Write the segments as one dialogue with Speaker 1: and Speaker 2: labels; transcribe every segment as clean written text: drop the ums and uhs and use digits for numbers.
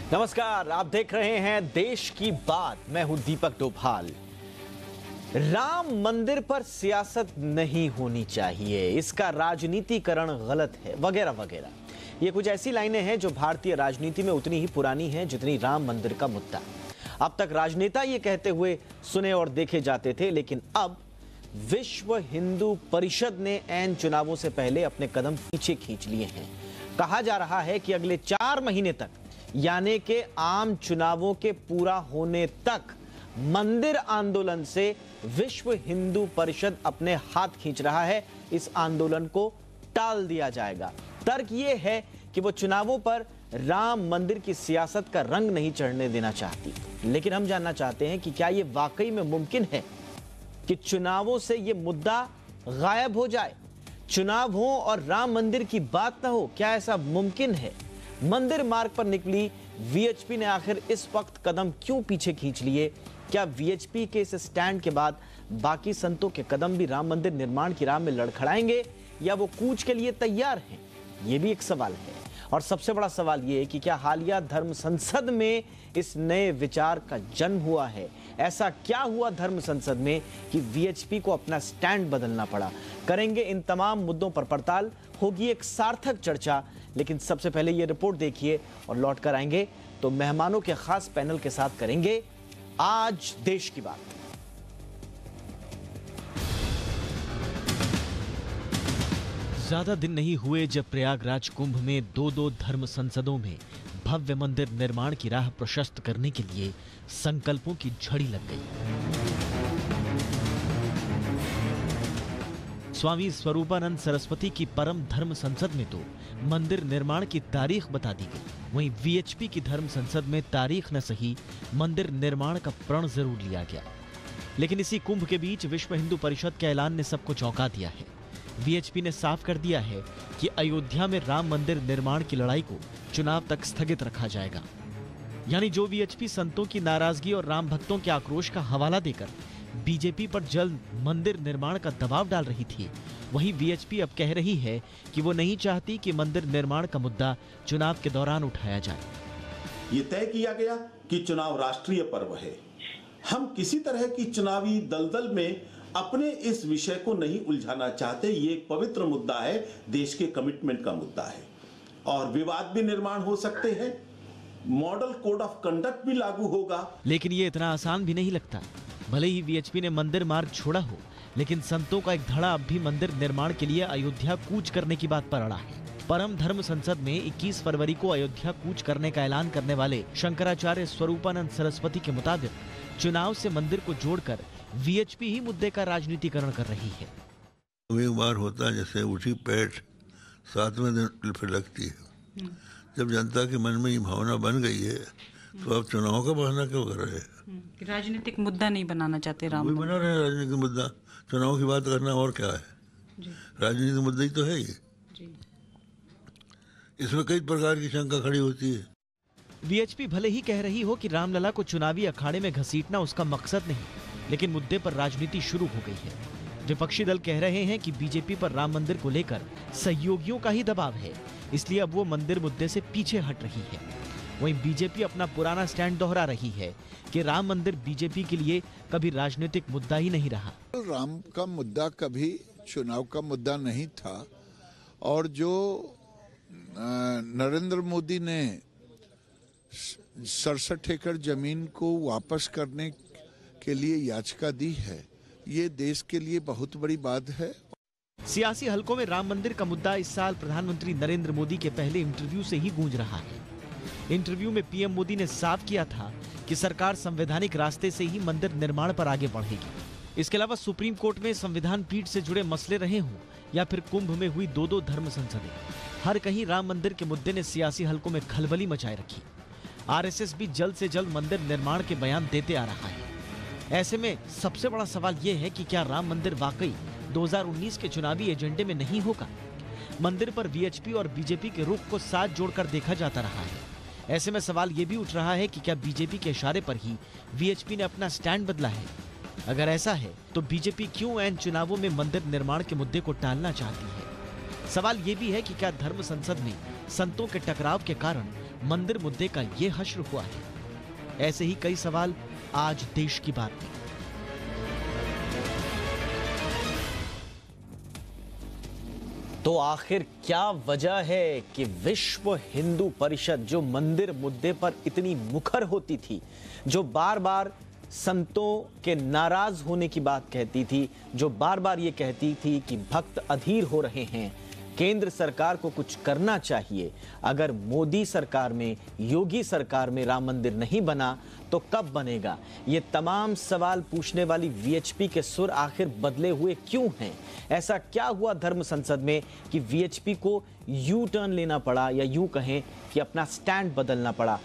Speaker 1: नमस्कार, आप देख रहे हैं देश की बात। मैं हूं दीपक डोभाल। राम मंदिर पर सियासत नहीं होनी चाहिए, इसका राजनीतिकरण गलत है, वगैरह वगैरह। ये कुछ ऐसी लाइनें हैं जो भारतीय राजनीति में उतनी ही पुरानी हैं जितनी राम मंदिर का मुद्दा। अब तक राजनेता ये कहते हुए सुने और देखे जाते थे, लेकिन अब विश्व हिंदू परिषद ने ऐन चुनावों से पहले अपने कदम पीछे खींच लिए हैं। कहा जा रहा है कि अगले 4 महीने तक, यानी कि आम चुनावों के पूरा होने तक, मंदिर आंदोलन से विश्व हिंदू परिषद अपने हाथ खींच रहा है। इस आंदोलन को टाल दिया जाएगा। तर्क यह है कि वो चुनावों पर राम मंदिर की सियासत का रंग नहीं चढ़ने देना चाहती। लेकिन हम जानना चाहते हैं कि क्या यह वाकई में मुमकिन है कि चुनावों से यह मुद्दा गायब हो जाए, चुनाव हो और राम मंदिर की बात ना हो? क्या ऐसा मुमकिन है? मंदिर मार्ग पर निकली वीएचपी ने आखिर इस वक्त कदम क्यों पीछे खींच लिए? क्या वीएचपी के इस स्टैंड के बाद बाकी संतों के कदम भी राम मंदिर निर्माण की राह में लड़खड़ाएंगे, या वो कूच के लिए तैयार हैं? ये भी एक सवाल है। और सबसे बड़ा सवाल ये है कि क्या हालिया धर्म संसद में इस नए विचार का जन्म हुआ है? ऐसा क्या हुआ धर्म संसद में कि वीएचपी को अपना स्टैंड बदलना पड़ा? करेंगे इन तमाम मुद्दों पर पड़ताल, होगी एक सार्थक चर्चा। लेकिन सबसे पहले ये रिपोर्ट देखिए और लौट कर आएंगे तो मेहमानों के खास पैनल के साथ करेंगे आज देश की बात।
Speaker 2: ज्यादा दिन नहीं हुए जब प्रयागराज कुंभ में दो धर्म संसदों में भव्य मंदिर निर्माण की राह प्रशस्त करने के लिए संकल्पों की झड़ी लग गई। स्वामी स्वरूपानंद सरस्वती की परम धर्म संसद में तो मंदिर निर्माण की तारीख बता दी गई, वहीं वीएचपी की धर्म संसद में तारीख न सही, मंदिर निर्माण का प्रण जरूर लिया गया। लेकिन इसी कुंभ के बीच विश्व हिंदू परिषद के ऐलान ने सबको चौंका दिया है। वीएचपी ने साफ कर दिया है कि अयोध्या में राम मंदिर निर्माण की लड़ाई को चुनाव तक स्थगित रखा जाएगा। यानी जो वीएचपी संतों की नाराजगी और राम भक्तों के आक्रोश का हवाला देकर बीजेपी पर जल्द मंदिर निर्माण का दबाव डाल रही थी, वहीं वीएचपी अब कह रही है कि वो नहीं चाहती कि मंदिर निर्माण का मुद्दा चुनाव के दौरान उठाया जाए।
Speaker 3: ये तय किया गया कि चुनाव राष्ट्रीय पर्व है। हम किसी तरह की चुनावी दलदल में अपने इस विषय को नहीं उलझाना चाहते। ये एक पवित्र मुद्दा है, देश के कमिटमेंट का मुद्दा है, और विवाद भी निर्माण हो सकते हैं, मॉडल कोड ऑफ कंडक्ट भी लागू होगा। लेकिन
Speaker 2: ये इतना आसान भी नहीं लगता। भले ही वीएचपी ने मंदिर मार्ग छोड़ा हो, लेकिन संतों का एक धड़ा अब भी मंदिर निर्माण के लिए अयोध्या कूच करने की बात पर अड़ा है। परम धर्म संसद में 21 फरवरी को अयोध्या कूच करने का ऐलान करने वाले शंकराचार्य स्वरूपानंद सरस्वती के मुताबिक चुनाव से मंदिर को जोड़कर वीएचपी ही मुद्दे का राजनीतिकरण कर रही है।
Speaker 4: एक बार होता है जैसे उठी पेट 7वें दिन फिर लगती है। जब जनता के मन में ये भावना बन गई है तो अब चुनाव का बहाना क्यों कर रहे हैं?
Speaker 5: राजनीतिक मुद्दा नहीं बनाना चाहते राम मंदिर।
Speaker 4: बना रहे हैं राजनीतिक मुद्दा, चुनाव की बात करना और क्या है? राजनीतिक मुद्दा ही तो है ये। इसमें कई प्रकार की शंका खड़ी होती है।
Speaker 2: वीएचपी भले ही कह रही हो कि रामलला को चुनावी अखाड़े में घसीटना उसका मकसद नहीं, लेकिन मुद्दे पर राजनीति शुरू हो गई है। विपक्षी दल कह रहे हैं कि बीजेपी पर राम मंदिर को लेकर सहयोगियों का ही दबाव है, इसलिए अब वो मंदिर मुद्दे से पीछे हट रही है। वहीं बीजेपी अपना पुराना स्टैंड दोहरा रही है कि राम मंदिर बीजेपी के लिए कभी राजनीतिक मुद्दा ही नहीं रहा।
Speaker 6: राम का मुद्दा कभी चुनाव का मुद्दा नहीं था, और जो नरेंद्र मोदी ने 67 एकड़ जमीन को वापस करने के लिए याचिका दी है, ये देश के लिए बहुत बड़ी बात है।
Speaker 2: सियासी हलकों में राम मंदिर का मुद्दा इस साल प्रधानमंत्री नरेंद्र मोदी के पहले इंटरव्यू से ही गूंज रहा है। इंटरव्यू में पीएम मोदी ने साफ किया था कि सरकार संवैधानिक रास्ते से ही मंदिर निर्माण पर आगे बढ़ेगी। इसके अलावा सुप्रीम कोर्ट में संविधान पीठ से जुड़े मसले रहे हों या फिर कुंभ में हुई दो धर्म संसदें, हर कहीं राम मंदिर के मुद्दे ने सियासी हलकों में खलबली मचाए रखी। आरएसएस भी जल्द से जल्द मंदिर निर्माण के बयान देते आ रहा है। ऐसे में सबसे बड़ा सवाल यह है कि क्या राम मंदिर वाकई 2019 के चुनावी एजेंडे में नहीं होगा? मंदिर पर वीएचपी और बीजेपी के रुख को साथ जोड़कर देखा जाता रहा है। ऐसे में सवाल ये भी उठ रहा है कि क्या बीजेपी के इशारे पर ही वीएचपी ने अपना स्टैंड बदला है? अगर ऐसा है तो बीजेपी क्यों ऐन चुनावों में मंदिर निर्माण के मुद्दे को टालना चाहती है? सवाल ये भी है कि क्या धर्म संसद में संतों के टकराव के कारण मंदिर मुद्दे का ये हश्र हुआ है। ऐसे ही कई सवाल आज देश की बात में।
Speaker 1: तो आखिर क्या वजह है कि विश्व हिंदू परिषद जो मंदिर मुद्दे पर इतनी मुखर होती थी, जो बार बार संतों के नाराज होने की बात कहती थी, जो बार बार ये कहती थी कि भक्त अधीर हो रहे हैं, केंद्र सरकार को कुछ करना चाहिए, अगर मोदी सरकार में, योगी सरकार में राम मंदिर नहीं बना तो कब बनेगा? ये तमाम सवाल पूछने वाली वीएचपी के सुर आखिर बदले हुए क्यों हैं? ऐसा क्या हुआ धर्म संसद में कि वीएचपी को यू टर्न लेना पड़ा, या यूं कहें कि अपना स्टैंड बदलना पड़ा?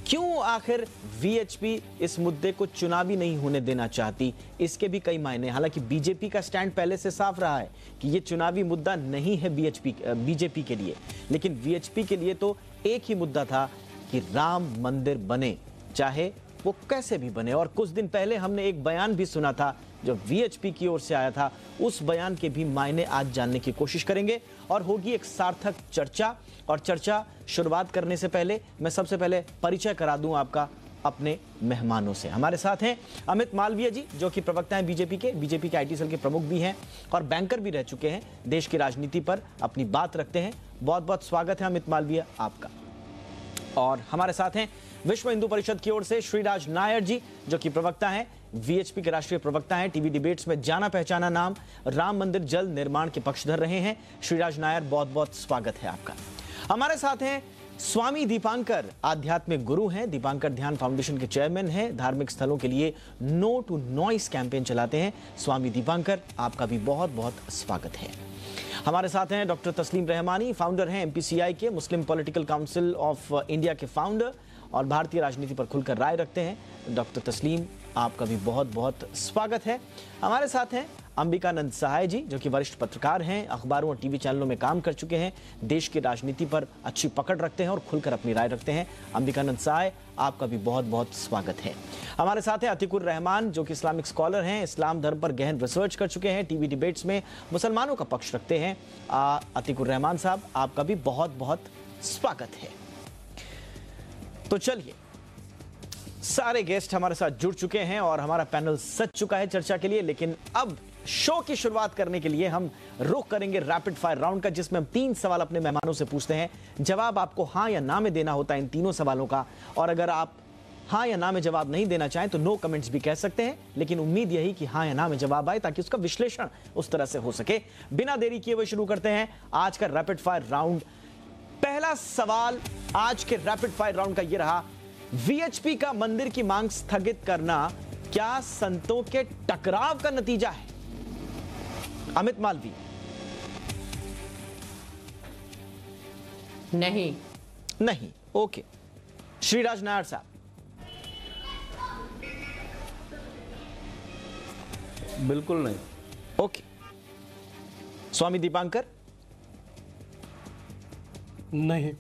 Speaker 1: क्यों आखिर वीएचपी इस मुद्दे को चुनावी नहीं होने देना चाहती? इसके भी कई मायने। हालांकि बीजेपी का स्टैंड पहले से साफ रहा है कि यह चुनावी मुद्दा नहीं है बीजेपी के लिए, लेकिन वीएचपी के लिए तो एक ही मुद्दा था कि राम मंदिर बने, चाहे वो कैसे भी बने। और कुछ दिन पहले हमने एक बयान भी सुना था जो वीएचपी की ओर से आया था। उस बयान के भी मायने आज जानने की कोशिश करेंगे और होगी एक सार्थक चर्चा। और चर्चा शुरुआत करने से पहले मैं सबसे पहले परिचय करा दूं आपका अपने मेहमानों से। हमारे साथ हैं अमित मालवीय जी, जो कि प्रवक्ता हैं बीजेपी के आईटी सेल के प्रमुख भी हैं और बैंकर भी रह चुके हैं, देश की राजनीति पर अपनी बात रखते हैं। बहुत बहुत स्वागत है अमित मालवीय आपका। और हमारे साथ हैं विश्व हिंदू परिषद की ओर से श्रीराज नायर जी, जो कि प्रवक्ता हैं, वीएचपी के राष्ट्रीय प्रवक्ता हैं, टीवी डिबेट्स में जाना पहचाना नाम, राम मंदिर जल्द निर्माण के पक्षधर रहे हैं। श्रीराज नायर, बहुत बहुत स्वागत है आपका। हमारे साथ हैं स्वामी दीपांकर, आध्यात्मिक गुरु हैं, दीपांकर ध्यान फाउंडेशन के चेयरमैन हैं, धार्मिक स्थलों के लिए नो टू नॉइस कैंपेन चलाते हैं। स्वामी दीपांकर, आपका भी बहुत बहुत स्वागत है। हमारे साथ हैं डॉक्टर तस्लीम रहमानी, फाउंडर हैं एमपीसीआई के, मुस्लिम पॉलिटिकल काउंसिल ऑफ इंडिया के फाउंडर और भारतीय राजनीति पर खुलकर राय रखते हैं। डॉक्टर तस्लीम, आपका भी बहुत बहुत स्वागत है। हमारे साथ हैं अंबिकानंद सहाय जी, जो कि वरिष्ठ पत्रकार हैं, अखबारों और टीवी चैनलों में काम कर चुके हैं, देश की राजनीति पर अच्छी पकड़ रखते हैं और खुलकर अपनी राय रखते हैं। अंबिकानंद सहाय, आपका भी बहुत बहुत स्वागत है। हमारे साथ हैं अतिकुर रहमान, जो कि इस्लामिक स्कॉलर हैं, इस्लाम धर्म पर गहन रिसर्च कर चुके हैं, टीवी डिबेट्स में मुसलमानों का पक्ष रखते हैं। अतिकुर रहमान साहब, आपका भी बहुत बहुत स्वागत है। तो चलिए, सारे गेस्ट हमारे साथ जुड़ चुके हैं और हमारा पैनल सज चुका है चर्चा के लिए। लेकिन अब शो की शुरुआत करने के लिए हम रुख करेंगे रैपिड फायर राउंड का, जिसमें हम 3 सवाल अपने मेहमानों से पूछते हैं। जवाब आपको हां या ना में देना होता है इन तीनों सवालों का, और अगर आप हां या ना में जवाब नहीं देना चाहें तो नो कमेंट्स भी कह सकते हैं, लेकिन उम्मीद यही कि हां या ना में जवाब आए ताकि उसका विश्लेषण उस तरह से हो सके। बिना देरी किए हुए शुरू करते हैं आज का रैपिड फायर राउंड। पहला सवाल आज के रैपिड फायर राउंड का यह रहा, वीएचपी का मंदिर की मांग स्थगित करना क्या संतों के टकराव का नतीजा है? अमित मालवीय। नहीं। ओके। श्रीराज नायर साहब।
Speaker 7: बिल्कुल नहीं।
Speaker 1: ओके। स्वामी दीपांकर।
Speaker 7: नहीं।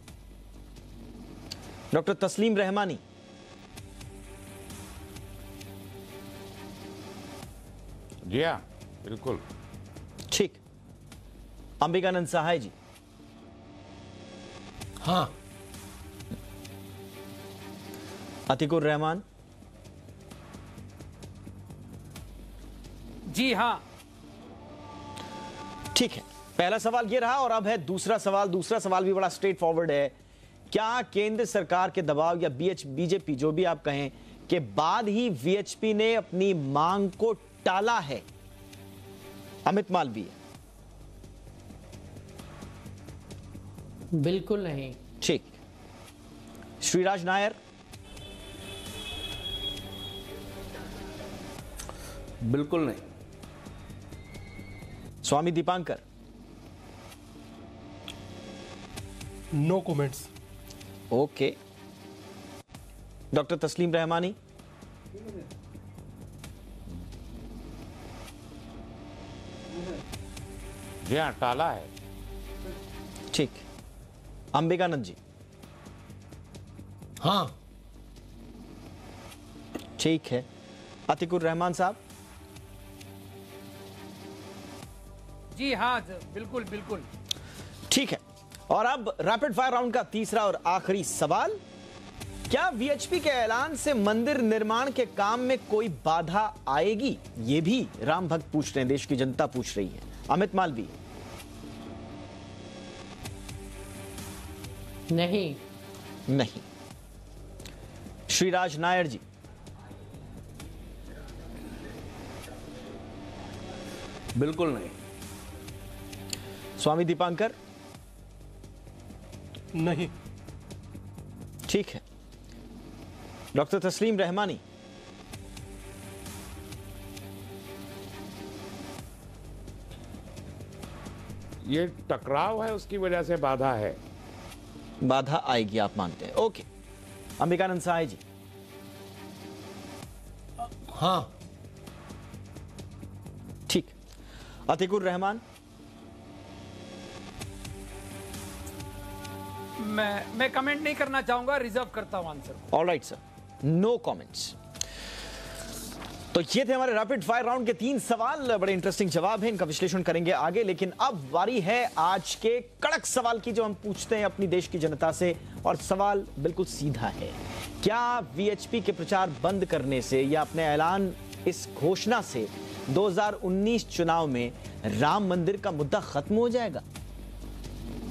Speaker 1: डॉक्टर तस्लीम रहमानी।
Speaker 8: जी हाँ, बिल्कुल
Speaker 1: ठीक। अंबिकानंद सहाय जी।
Speaker 7: हाँ।
Speaker 1: अतिकुर रहमान।
Speaker 7: जी हाँ।
Speaker 1: ठीक है, पहला सवाल ये रहा और अब है दूसरा सवाल। दूसरा सवाल भी बड़ा स्ट्रेट फॉरवर्ड है। क्या केंद्र सरकार के दबाव या बीजेपी, जो भी आप कहें, के बाद ही वीएचपी ने अपनी मांग को टाला है? अमित मालवीय।
Speaker 9: बिल्कुल नहीं।
Speaker 1: ठीक। श्रीराज नायर।
Speaker 7: बिल्कुल नहीं।
Speaker 1: Swami Deepankar.
Speaker 7: No comments.
Speaker 1: Okay. Doctor Tasleem Rahmani.
Speaker 8: जी हाँ, टाला है।
Speaker 1: ठीक। अंबिकानंद जी।
Speaker 7: हाँ।
Speaker 1: ठीक है। अतिकुर रहमान साहब।
Speaker 7: जी हाँ, बिल्कुल बिल्कुल।
Speaker 1: ठीक है, और अब रैपिड फायर राउंड का तीसरा और आखिरी सवाल, क्या वीएचपी के ऐलान से मंदिर निर्माण के काम में कोई बाधा आएगी? ये भी राम भक्त पूछ रहे हैं, देश की जनता पूछ रही है। अमित मालवी।
Speaker 9: नहीं।
Speaker 1: नहीं। श्रीराज नायर जी।
Speaker 7: बिल्कुल नहीं।
Speaker 1: स्वामी दीपांकर।
Speaker 7: नहीं।
Speaker 1: ठीक है। डॉक्टर तस्लीम रहमानी।
Speaker 8: ये टकराव है, उसकी वजह से बाधा है।
Speaker 1: बाधा आएगी आप मानते हैं? ओके। अंबिकानंद सहाय जी।
Speaker 9: हाँ।
Speaker 1: ठीक। अतिकुर रहमान।
Speaker 10: मैं कमेंट नहीं करना चाहूंगा, रिजर्व करता हूं answer.
Speaker 1: Alright sir, no comments. तो ये थे हमारे रैपिड फायर राउंड के 3 सवाल। बड़े इंटरेस्टिंग जवाब हैं, इनका विश्लेषण करेंगे आगे। लेकिन अब बारी है आज के कड़क सवाल की, जो हम पूछते हैं अपनी देश की जनता से। और सवाल बिल्कुल सीधा है, क्या वीएचपी के प्रचार बंद करने से या अपने ऐलान, इस घोषणा से 2019 चुनाव में राम मंदिर का मुद्दा खत्म हो जाएगा?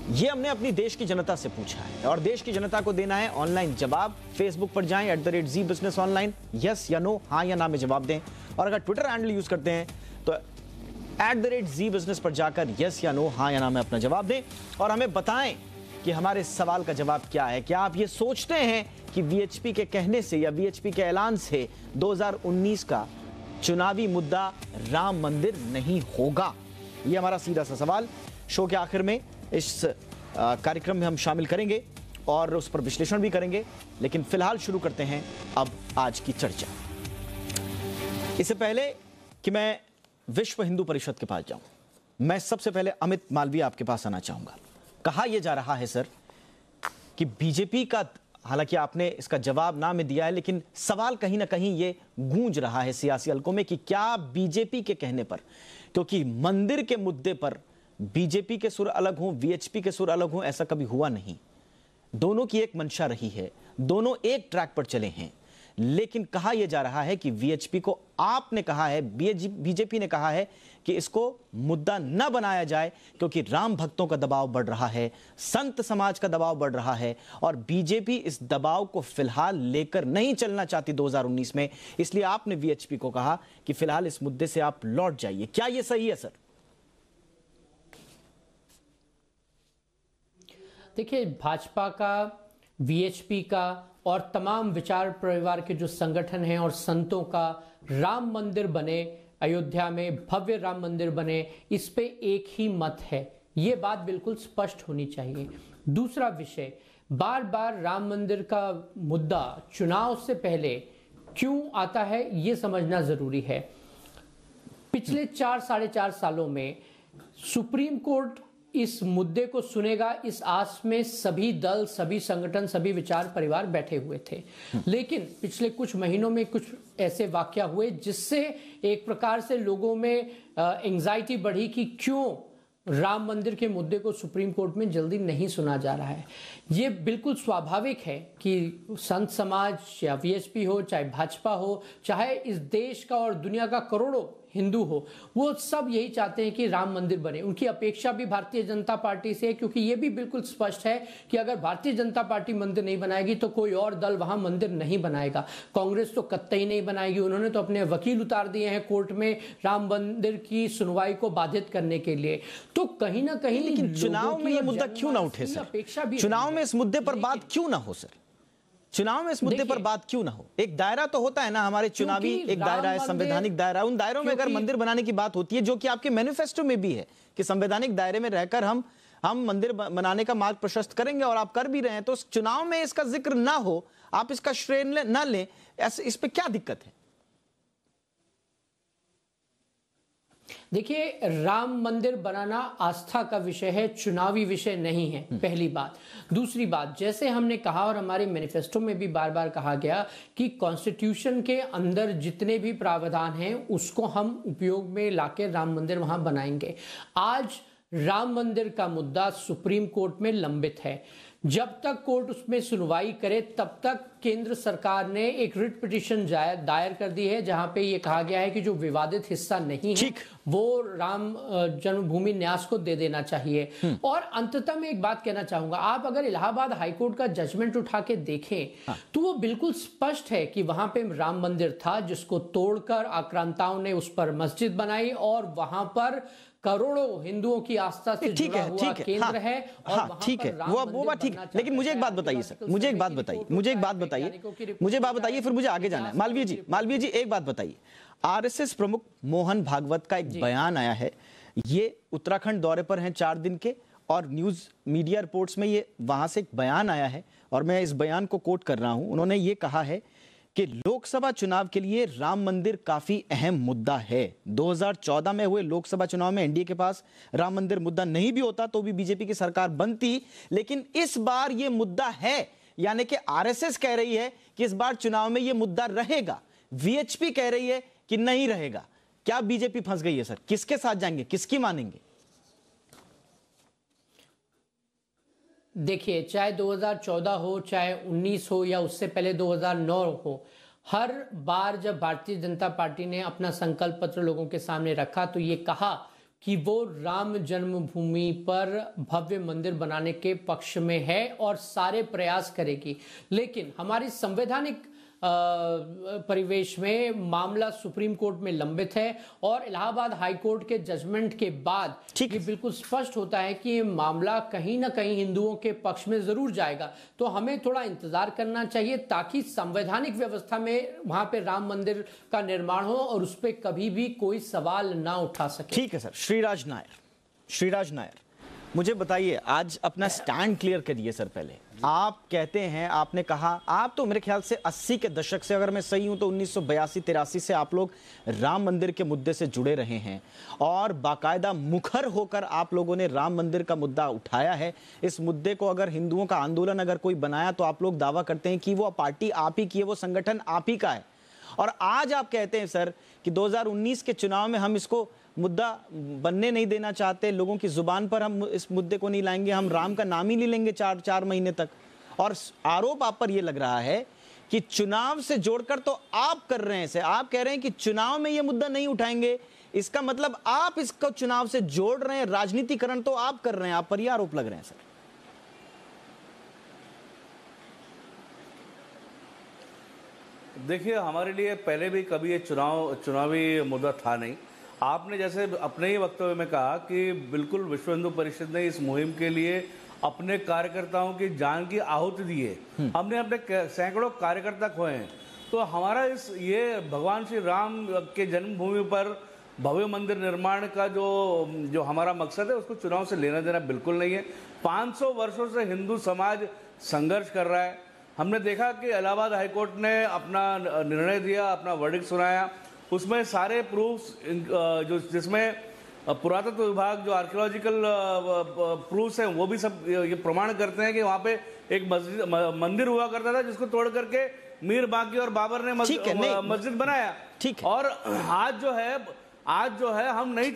Speaker 1: यह हमने अपनी देश की जनता से पूछा है और देश की जनता को देना है ऑनलाइन जवाब। फेसबुक पर जाएं @Zee Business Online, यस या नो, हाँ या ना में जवाब दें। और अगर ट्विटर हैंडल यूज करते हैं तो @Zee Business पर जाकर यस या नो, हाँ या ना में अपना जवाब दें और हमें बताएं कि हमारे सवाल का जवाब क्या है। क्या आप ये सोचते हैं कि वीएचपी के कहने से या वीएचपी के ऐलान से 2019 का चुनावी मुद्दा राम मंदिर नहीं होगा? यह हमारा सीधा सा सवाल शो के आखिर में इस कार्यक्रम में हम शामिल करेंगे और उस पर विश्लेषण भी करेंगे। लेकिन फिलहाल शुरू करते हैं अब आज की चर्चा। इससे पहले कि मैं विश्व हिंदू परिषद के पास जाऊं, मैं सबसे पहले अमित मालवीय आपके पास आना चाहूंगा। कहा यह जा रहा है सर कि बीजेपी का, हालांकि आपने इसका जवाब ना में दिया है, लेकिन सवाल कहीं ना कहीं ये गूंज रहा है सियासी हलकों में कि क्या बीजेपी के कहने पर, क्योंकि मंदिर के मुद्दे पर बीजेपी के सुर अलग हों, वीएचपी के सुर अलग हों, ऐसा कभी हुआ नहीं। दोनों की एक मंशा रही है, दोनों एक ट्रैक पर चले हैं। लेकिन कहा यह जा रहा है कि वीएचपी को, आपने कहा है, बीजेपी ने कहा है कि इसको मुद्दा न बनाया जाए क्योंकि राम भक्तों का दबाव बढ़ रहा है, संत समाज का दबाव बढ़ रहा है और बीजेपी इस दबाव को फिलहाल लेकर नहीं चलना चाहती 2019 में। इसलिए आपने वीएचपी को कहा कि फिलहाल इस मुद्दे से आप लौट जाइए। क्या यह सही है सर?
Speaker 9: देखिए, भाजपा का, वीएचपी का और तमाम विचार परिवार के जो संगठन हैं और संतों का राम मंदिर बने, अयोध्या में भव्य राम मंदिर बने, इस पे एक ही मत है। ये बात बिल्कुल स्पष्ट होनी चाहिए। दूसरा विषय, बार बार राम मंदिर का मुद्दा चुनाव से पहले क्यों आता है, ये समझना जरूरी है। पिछले 4-4.5 सालों में सुप्रीम कोर्ट इस मुद्दे को सुनेगा, इस आस में सभी दल, सभी संगठन, सभी विचार परिवार बैठे हुए थे। लेकिन पिछले कुछ महीनों में कुछ ऐसे वाकया हुए जिससे एक प्रकार से लोगों में एंजाइटी बढ़ी कि क्यों राम मंदिर के मुद्दे को सुप्रीम कोर्ट में जल्दी नहीं सुना जा रहा है। ये बिल्कुल स्वाभाविक है कि संत समाज या वीएचपी हो, चाहे भाजपा हो, चाहे इस देश का और दुनिया का करोड़ों हिंदू हो, वो सब यही चाहते हैं कि राम मंदिर बने। उनकी अपेक्षा भी भारतीय जनता पार्टी से है, क्योंकि ये भी बिल्कुल स्पष्ट है कि अगर भारतीय जनता पार्टी मंदिर नहीं बनाएगी तो कोई और दल वहां मंदिर नहीं बनाएगा। कांग्रेस तो कतई नहीं बनाएगी। उन्होंने तो अपने वकील उतार दिए हैं कोर्ट में राम मंदिर की सुनवाई को बाधित करने के लिए। तो कहीं ना कहीं,
Speaker 1: लेकिन चुनाव में ये मुद्दा क्यों ना उठे सर? चुनाव में इस मुद्दे पर बात क्यों ना हो सर? चुनाव में इस मुद्दे पर बात क्यों ना हो? एक दायरा तो होता है ना, हमारे चुनावी एक दायरा है, संवैधानिक दायरा। उन दायरों में अगर मंदिर बनाने की बात होती है, जो कि आपके मैनिफेस्टो में भी है कि संवैधानिक दायरे में रहकर हम मंदिर बनाने का मार्ग प्रशस्त करेंगे और आप कर भी रहे हैं, तो चुनाव में इसका जिक्र ना हो, आप इसका श्रेय न लें, इस पे क्या दिक्कत है?
Speaker 9: देखिए, राम मंदिर बनाना आस्था का विषय है, चुनावी विषय नहीं है, पहली बात। दूसरी बात, जैसे हमने कहा और हमारे मैनिफेस्टो में भी बार बार कहा गया कि कॉन्स्टिट्यूशन के अंदर जितने भी प्रावधान हैं उसको हम उपयोग में लाके राम मंदिर वहां बनाएंगे। आज राम मंदिर का मुद्दा सुप्रीम कोर्ट में लंबित है। जब तक कोर्ट उसमें सुनवाई करे तब तक केंद्र सरकार ने एक रिट पिटीशन दायर कर दी है, जहां पे ये कहा गया है कि जो विवादित हिस्सा नहीं है वो राम जन्मभूमि न्यास को दे देना चाहिए। और अंततः मैं एक बात कहना चाहूंगा, आप अगर इलाहाबाद हाईकोर्ट का जजमेंट उठा के देखें तो वो बिल्कुल स्पष्ट है कि वहां पे राम मंदिर था जिसको तोड़कर आक्रांताओं ने उस पर मस्जिद बनाई और वहां पर करोड़ों हिंदुओं की आस्था से जुड़ा हुआ केंद्र है।
Speaker 1: हाँ, ठीक है, वो बात ठीक है, लेकिन मुझे एक बात बताइए सर, मुझे एक बात बताइए, फिर मुझे आगे जाना है। मालवीय जी एक बात बताइए, आरएसएस प्रमुख मोहन भागवत का एक बयान आया है, ये उत्तराखंड दौरे पर हैं 4 दिन के, और न्यूज मीडिया रिपोर्ट्स में ये वहां से एक बयान आया है और मैं इस बयान को कोट कर रहा हूं। उन्होंने ये कहा है कि लोकसभा चुनाव के लिए राम मंदिर काफी अहम मुद्दा है। 2014 में हुए लोकसभा चुनाव में एनडीए के पास राम मंदिर मुद्दा नहीं भी होता तो भी बीजेपी की सरकार बनती, लेकिन इस बार यह मुद्दा है, यानी कि आरएसएस कह रही है कि इस बार चुनाव में यह मुद्दा रहेगा, वीएचपी कह रही है कि नहीं रहेगा। क्या बीजेपी फंस गई है सर? किसके साथ जाएंगे, किसकी मानेंगे?
Speaker 9: देखिए, चाहे 2014 हो, चाहे 19 हो या उससे पहले 2009 हो, हर बार जब भारतीय जनता पार्टी ने अपना संकल्प पत्र लोगों के सामने रखा तो ये कहा कि वो राम जन्मभूमि पर भव्य मंदिर बनाने के पक्ष में है और सारे प्रयास करेगी। लेकिन हमारी संवैधानिक परिवेश में मामला सुप्रीम कोर्ट में लंबित है और इलाहाबाद हाई कोर्ट के जजमेंट के बाद ये बिल्कुल स्पष्ट होता है कि ये मामला कहीं ना कहीं हिंदुओं के पक्ष में जरूर जाएगा। तो हमें थोड़ा इंतजार करना चाहिए ताकि संवैधानिक व्यवस्था में वहां पे राम मंदिर का निर्माण हो और उस पर कभी भी कोई सवाल ना उठा सके।
Speaker 1: ठीक है सर। श्रीराज नायर, मुझे बताइए, आज अपना स्टैंड क्लियर करिए सर। पहले आप कहते हैं, आपने कहा, आप तो मेरे ख्याल से 80 के दशक से, अगर मैं सही हूं तो 1982-83 से आप लोग राम मंदिर के मुद्दे से जुड़े रहे हैं और बाकायदा मुखर होकर आप लोगों ने राम मंदिर का मुद्दा उठाया है। इस मुद्दे को अगर हिंदुओं का आंदोलन अगर कोई बनाया तो आप लोग दावा करते हैं कि वो पार्टी आप ही की है, वो संगठन आप ही का है। और आज आप कहते हैं सर कि 2019 के चुनाव में हम इसको मुद्दा बनने नहीं देना चाहते, लोगों की जुबान पर हम इस मुद्दे को नहीं लाएंगे, हम राम का नाम ही नहीं लेंगे 4 महीने तक। और आरोप आप पर यह लग रहा है कि चुनाव से जोड़कर तो आप कर रहे हैं सर, आप कह रहे हैं कि चुनाव में यह मुद्दा नहीं उठाएंगे, इसका मतलब आप इसको चुनाव से जोड़ रहे हैं, राजनीतिकरण तो आप कर रहे हैं, आप पर यह आरोप लग रहे हैं सर।
Speaker 7: देखिए, हमारे लिए पहले भी कभी ये चुनावी मुद्दा था नहीं। आपने जैसे अपने ही वक्तव्य में कहा कि बिल्कुल विश्व हिंदू परिषद ने इस मुहिम के लिए अपने कार्यकर्ताओं की जान की आहुति दी है। हमने अपने सैकड़ों कार्यकर्ता खोए हैं। तो हमारा ये भगवान श्री राम के जन्मभूमि पर भव्य मंदिर निर्माण का जो हमारा मकसद है उसको चुनाव से लेना देना बिल्कुल नहीं है। 500 वर्षों से हिंदू समाज संघर्ष कर रहा है। हमने देखा कि इलाहाबाद हाईकोर्ट ने अपना निर्णय दिया, अपना वर्डिक्ट सुनाया, उसमें सारे प्रूफ्स जो जिसमें पुरातत्व विभाग जो आर्कियोलॉजिकल प्रूफ्स हैं वो भी सब ये प्रमाण करते हैं कि वहाँ पे एक मंदिर हुआ करता था जिसको तोड़ करके मीर बाकी और बाबर ने मस्जिद बनाया। ठीक है। और आज जो है हम नहीं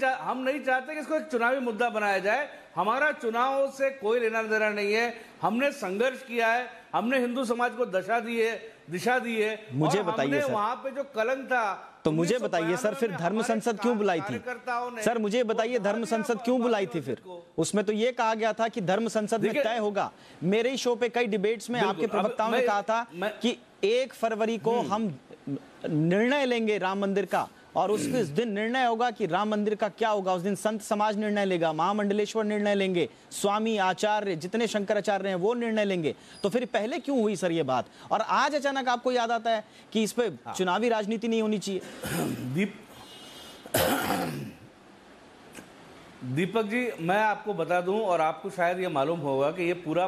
Speaker 7: चाहते कि इसको एक चुनावी मुद्दा बनाया जाए। हमारा चुनाव से कोई लेना देना नहीं है। हमने संघर्ष किया है, हमने हिंदू समाज को दिशा दी है।
Speaker 1: मुझे बताइए सर,
Speaker 7: वहां पे जो कलंक था
Speaker 1: तो मुझे बताइए सर, फिर धर्म संसद क्यों बुलाई थी? सर मुझे बताइए, धर्म संसद क्यों बुलाई थी? फिर उसमें तो ये कहा गया था कि धर्म संसद में तय होगा। मेरे ही शो पे कई डिबेट्स में आपके प्रवक्ताओं ने कहा था कि 1 फरवरी को हम निर्णय लेंगे राम मंदिर का, और उस दिन निर्णय होगा कि राम मंदिर का क्या होगा। उस दिन संत समाज निर्णय लेगा, महामंडलेश्वर निर्णय लेंगे, स्वामी आचार्य जितने शंकराचार्य हैं वो निर्णय लेंगे। तो फिर पहले क्यों हुई सर ये बात, और आज अचानक आपको याद आता है कि इस पे चुनावी राजनीति नहीं होनी चाहिए?
Speaker 7: दीपक जी, मैं आपको बता दूं और आपको शायद ये मालूम होगा कि ये पूरा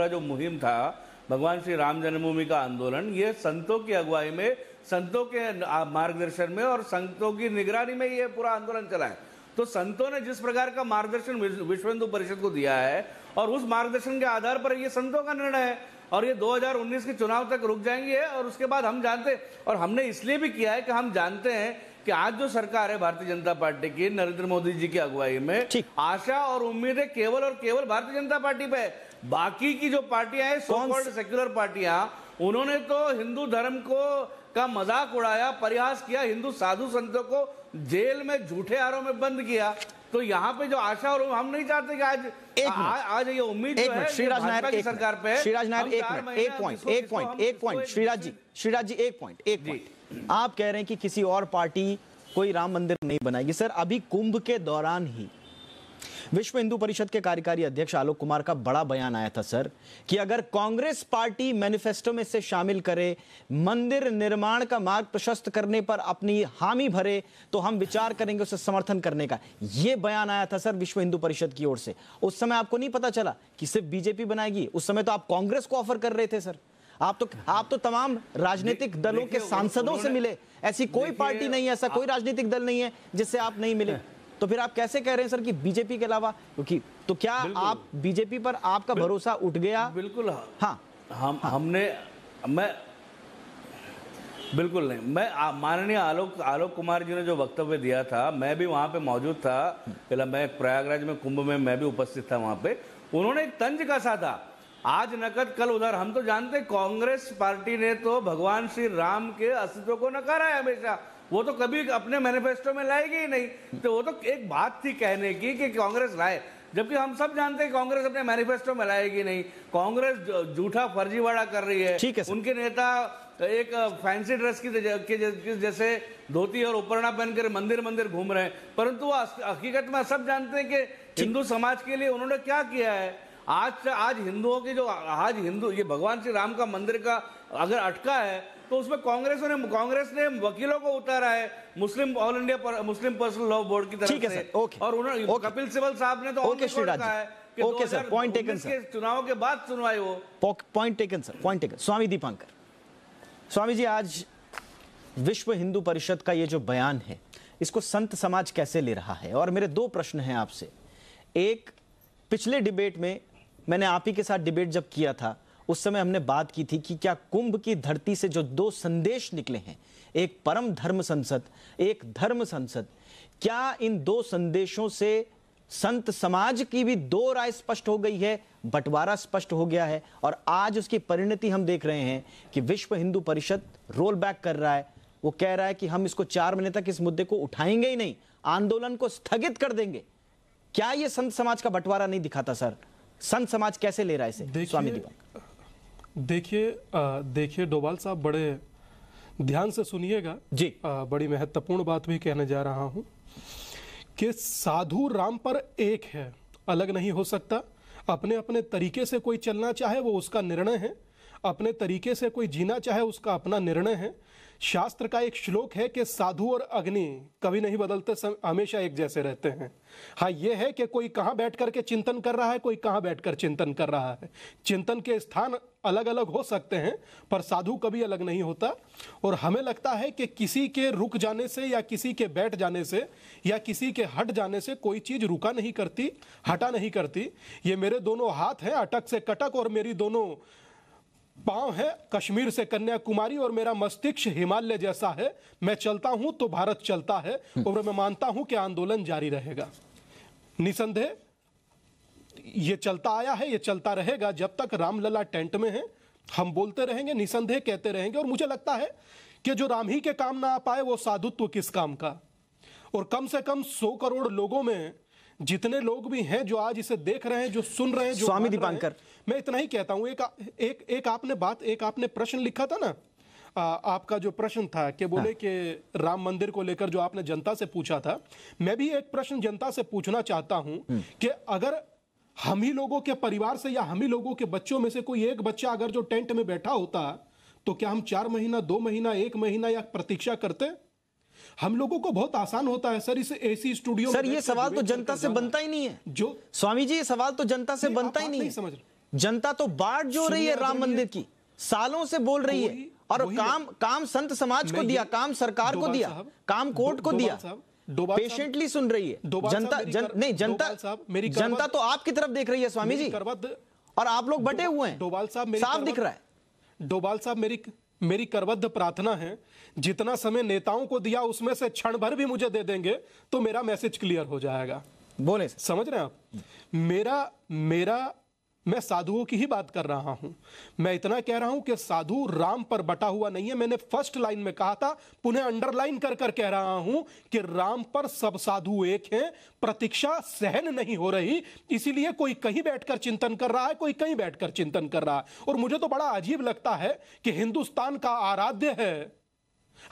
Speaker 7: जो मुहिम था भगवान श्री राम जन्मभूमि का आंदोलन, ये संतों की अगुवाई में, संतों के मार्गदर्शन में और संतों की निगरानी में ये पूरा आंदोलन चला है। तो संतों ने जिस प्रकार का मार्गदर्शन विश्व हिंदू परिषद को दिया है और उस मार्गदर्शन के आधार पर ये संतों का निर्णय है, और ये 2019 के चुनाव तक रुक जाएंगे। और उसके बाद हम जानते, और हमने इसलिए भी किया है कि हम जानते हैं कि आज जो सरकार है भारतीय जनता पार्टी की नरेंद्र मोदी जी की अगुवाई में, आशा और उम्मीदें केवल और केवल भारतीय जनता पार्टी पे। बाकी की जो पार्टियां हैं, सो कॉल्ड सेक्युलर पार्टियां, उन्होंने तो हिंदू धर्म को का मजाक उड़ाया, परिहास किया, हिंदू साधु संतों को जेल में झूठे आरोप में बंद किया। तो यहाँ पे जो आशा और हम नहीं चाहते कि आज ये उम्मीद जो है
Speaker 1: श्रीराज नायर की सरकार पे। श्रीराज नायर एक पॉइंट श्रीराज जी एक पॉइंट आप कह रहे हैं कि किसी और पार्टी कोई राम मंदिर नहीं बनाएगी। सर, अभी कुंभ के दौरान ही विश्व हिंदू परिषद के कार्यकारी अध्यक्ष आलोक कुमार का बड़ा बयान आया था सर, कि अगर कांग्रेस पार्टी मैनिफेस्टो में से शामिल करे, मंदिर निर्माण का मार्ग प्रशस्त करने पर अपनी हामी भरे, तो हम विचार करेंगे उसे समर्थन करने का। यह बयान आया था सर विश्व हिंदू परिषद की ओर से। उस समय आपको नहीं पता चला कि सिर्फ बीजेपी बनाएगी? उस समय तो आप कांग्रेस को ऑफर कर रहे थे सर। आप तो तमाम राजनीतिक दलों के सांसदों से मिले। ऐसी कोई पार्टी नहीं है, ऐसा कोई राजनीतिक दल नहीं है जिससे आप नहीं मिले। तो फिर आप कैसे कह रहे हैं सर कि बीजेपी के अलावा, क्योंकि तो क्या आप बीजेपी पर आपका भरोसा उठ गया?
Speaker 7: बिल्कुल मैं बिल्कुल नहीं। मैं माननीय आलोक कुमार जी ने जो वक्तव्य दिया था, मैं भी वहां पे मौजूद था। पहले मैं प्रयागराज में कुंभ में मैं भी उपस्थित था वहां पे। उन्होंने एक तंज कसा था, आज नकद कल उधर। हम तो जानते कांग्रेस पार्टी ने तो भगवान श्री राम के अस्तित्व को नकारा है हमेशा। वो तो कभी अपने मैनिफेस्टो में लाएगी ही नहीं। तो वो तो एक बात थी कहने की कि कांग्रेस लाए, जबकि हम सब जानते हैं कांग्रेस अपने मैनिफेस्टो में लाएगी नहीं। कांग्रेस झूठा फर्जीवाड़ा कर रही है।
Speaker 1: ठीक है,
Speaker 7: उनके नेता एक फैंसी ड्रेस की जैसे धोती और उपरना पहनकर मंदिर घूम रहे हैं, परंतु हकीकत में सब जानते हैं कि हिंदू समाज के लिए उन्होंने क्या किया है। आज हिंदुओं की जो हिंदू ये भगवान श्री राम का मंदिर का अगर अटका है, तो उसमें कांग्रेस ने वकीलों को उतारा है, all India Muslim personal law board की तरफ से। और उन्होंने कपिल सिब्बल साहब ने तो कहा है कि 2019 के चुनाव के बाद सुनवाई हो।
Speaker 1: Point taken sir, point taken. Swami Deepankar, Swami ji, आज विश्व हिंदू परिषद का ये जो बयान है, इसको संत समाज कैसे ले रहा है? और मेरे दो प्रश्न हैं आपसे। एक, पिछले डिबेट में मैंने आप ही के साथ डिबेट जब किया था, उस समय हमने बात की थी कि क्या कुंभ की धरती से जो दो संदेश निकले हैं, एक परम धर्म संसद, एक धर्म संसद, क्या इन दो संदेशों से संत समाज की भी दो राय स्पष्ट हो गई है, बंटवारा स्पष्ट हो गया है? और आज उसकी परिणति हम देख रहे हैं कि विश्व हिंदू परिषद रोल बैक कर रहा है। वो कह रहा है कि हम इसको 4 महीने तक इस मुद्दे को उठाएंगे ही नहीं, आंदोलन को स्थगित कर देंगे। क्या ये संत समाज का बंटवारा नहीं दिखाता सर? संत समाज कैसे ले रहा है इसे? स्वामी दीपक,
Speaker 11: देखिए डोभाल साहब, बड़े ध्यान से सुनिएगा जी। बड़ी महत्वपूर्ण बात भी कहने जा रहा हूं कि साधु राम पर एक है, अलग नहीं हो सकता। अपने अपने तरीके से कोई चलना चाहे वो उसका निर्णय है, अपने तरीके से कोई जीना चाहे उसका अपना निर्णय है। शास्त्र का एक श्लोक है कि साधु और अग्नि कभी नहीं बदलते, हमेशा एक जैसे रहते हैं। हाँ, यह है कि कोई कहाँ बैठ करके चिंतन कर रहा है, कोई कहाँ बैठकर चिंतन कर रहा है। चिंतन के स्थान अलग अलग हो सकते हैं, पर साधु कभी अलग नहीं होता। और हमें लगता है कि किसी के रुक जाने से या किसी के बैठ जाने से या किसी के हट जाने से कोई चीज रुका नहीं करती, हटा नहीं करती। ये मेरे दोनों हाथ हैं अटक से कटक, और मेरी दोनों पांव है कश्मीर से कन्याकुमारी, और मेरा मस्तिष्क हिमालय जैसा है। मैं चलता हूं तो भारत चलता है, और मैं मानता हूं कि आंदोलन जारी रहेगा। निसंदेह ये चलता आया है, ये चलता रहेगा जब तक रामलला टेंट में है। हम बोलते रहेंगे, निसंदेह कहते रहेंगे। और मुझे लगता है कि जो राम ही के काम ना आ पाए वो साधुत्व किस काम का। और कम से कम 100 करोड़ लोगों में जितने लोग भी हैं जो आज इसे देख रहे हैं, जो सुन रहे हैं, जो
Speaker 1: स्वामी दीपांकर,
Speaker 11: मैं इतना ही कहता हूं। एक आपने प्रश्न लिखा था ना, आपका जो प्रश्न था कि बोले कि राम मंदिर को लेकर जो आपने जनता से पूछा था, मैं भी एक प्रश्न जनता से पूछना चाहता हूं कि अगर हम ही लोगों के परिवार से या हम ही लोगों के बच्चों में से कोई एक बच्चा अगर जो टेंट में बैठा होता, तो क्या हम 4 महीना, 2 महीना, 1 महीना या प्रतीक्षा करते? हम लोगों को बहुत आसान होता है सर, इस एसी स्टूडियो
Speaker 1: सर। ये सवाल तो जनता से बनता ही नहीं है जो स्वामी जी, ये सवाल तो जनता से बनता ही नहीं है।
Speaker 11: समझ
Speaker 1: जनता तो बाट जो रही है राम मंदिर की, सालों से बोल रही है। और काम संत समाज को दिया, काम सरकार को दिया, काम कोर्ट को दिया, पेशेंटली सुन रही है जनता। नहीं, जनता तो आपकी तरफ देख रही है स्वामी जी, और आप लोग बटे हुए हैं,
Speaker 11: डोभाल साहब
Speaker 1: साफ दिख रहा है।
Speaker 11: डोभाल साहब मेरी करबद्ध प्रार्थना है, जितना समय नेताओं को दिया उसमें से क्षण भर भी मुझे दे देंगे तो मेरा मैसेज क्लियर हो जाएगा।
Speaker 1: बोले
Speaker 11: समझ रहे हैं आप? मैं साधुओं की ही बात कर रहा हूं। मैं इतना कह रहा हूं कि साधु राम पर बटा हुआ नहीं है। मैंने फर्स्ट लाइन में कहा था, पुनः अंडरलाइन कर कर कह रहा हूं कि राम पर सब साधु एक हैं। प्रतीक्षा सहन नहीं हो रही, इसीलिए कोई कहीं बैठकर चिंतन कर रहा है, कोई कहीं बैठकर चिंतन कर रहा है। और मुझे तो बड़ा अजीब लगता है कि हिंदुस्तान का आराध्य है,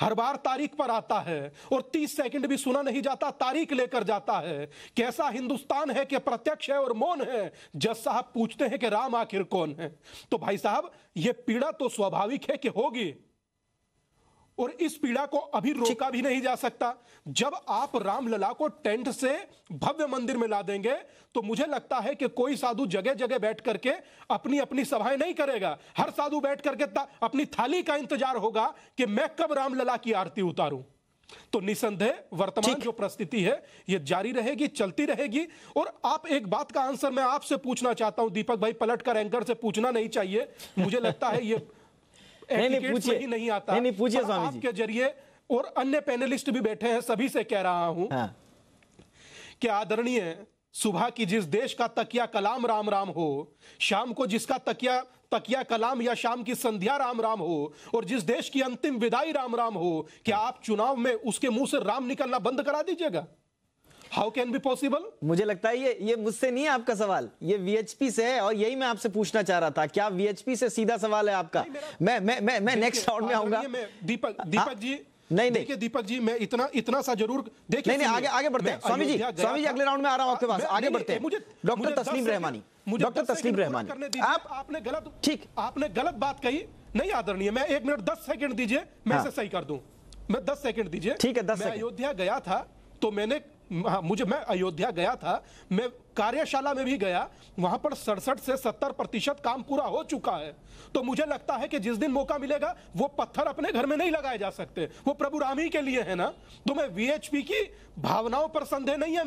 Speaker 11: हर बार तारीख पर आता है और 30 सेकंड भी सुना नहीं जाता, तारीख लेकर जाता है। कैसा हिंदुस्तान है कि प्रत्यक्ष है और मौन है। जज साहब पूछते हैं कि राम आखिर कौन है? तो भाई साहब, यह पीड़ा तो स्वाभाविक है कि होगी, और इस पीड़ा को अभी रोका भी नहीं जा सकता। जब आप रामलला को टेंट से भव्य मंदिर में ला देंगे तो मुझे लगता है कि कोई साधु जगह जगह बैठ करके अपनी अपनी सभाएं नहीं करेगा। हर साधु बैठ करके अपनी थाली का इंतजार होगा कि मैं कब रामलला की आरती उतारूं। तो निसंदेह वर्तमान जो परिस्थिति है ये जारी रहेगी, चलती रहेगी। और आप एक बात का आंसर मैं आपसे पूछना चाहता हूं दीपक भाई, पलटकर एंकर से पूछना नहीं चाहिए, मुझे लगता है ये
Speaker 1: नहीं पूछिए,
Speaker 11: नहीं आता।
Speaker 1: नहीं पूछिए स्वामी जी।
Speaker 11: आपके जरिए और अन्य पैनलिस्ट भी बैठे हैं, सभी से कह रहा हूं कि आदरणीय, सुबह की जिस देश का तकिया कलाम राम राम हो, शाम को जिसका तकिया कलाम या शाम की संध्या राम राम हो, और जिस देश की अंतिम विदाई राम राम हो, क्या आप चुनाव में उसके मुंह से राम निकलना बंद करा दीजिएगा? How can be possible?
Speaker 1: मुझे लगता है ये मुझसे नहीं है आपका सवाल, ये वीएचपी से है, और यही मैं आपसे पूछना चाह रहा था। क्या वीएचपी से सीधा सवाल है आपका? मैं नेक्स्ट राउंड में आऊंगा।
Speaker 11: दीपक जी
Speaker 1: नहीं
Speaker 11: देखिए दीपक जी, मैं इतना सा जरूर देखिए।
Speaker 1: नहीं, आगे बढ़ते हैं स्वामी जी अगले राउंड में आ रहा हूं आपके पास। आगे बढ़ते हैं। डॉक्टर तस्लीम रहमानी,
Speaker 11: आपने गलत, ठीक, आपने गलत बात कही। नहीं आदरणीय, मैं 1 मिनट 10 सेकंड दीजिए, मैं इसे सही कर दूं। मैं 10 सेकंड दीजिए।
Speaker 1: ठीक है, 10
Speaker 11: सेकंड। मैं अयोध्या गया था तो मैं अयोध्या गया था, मैं कार्यशाला में भी गया, वहां पर 67 से 70% काम पूरा हो चुका है। तो मुझे लगता है कि जिस दिन मौका मिलेगा वो पत्थर अपने घर में नहीं लगाए जा सकते, वो प्रभु राम ही के लिए है ना। तो मैं वीएचपी की भावनाओं पर संदेह नहीं है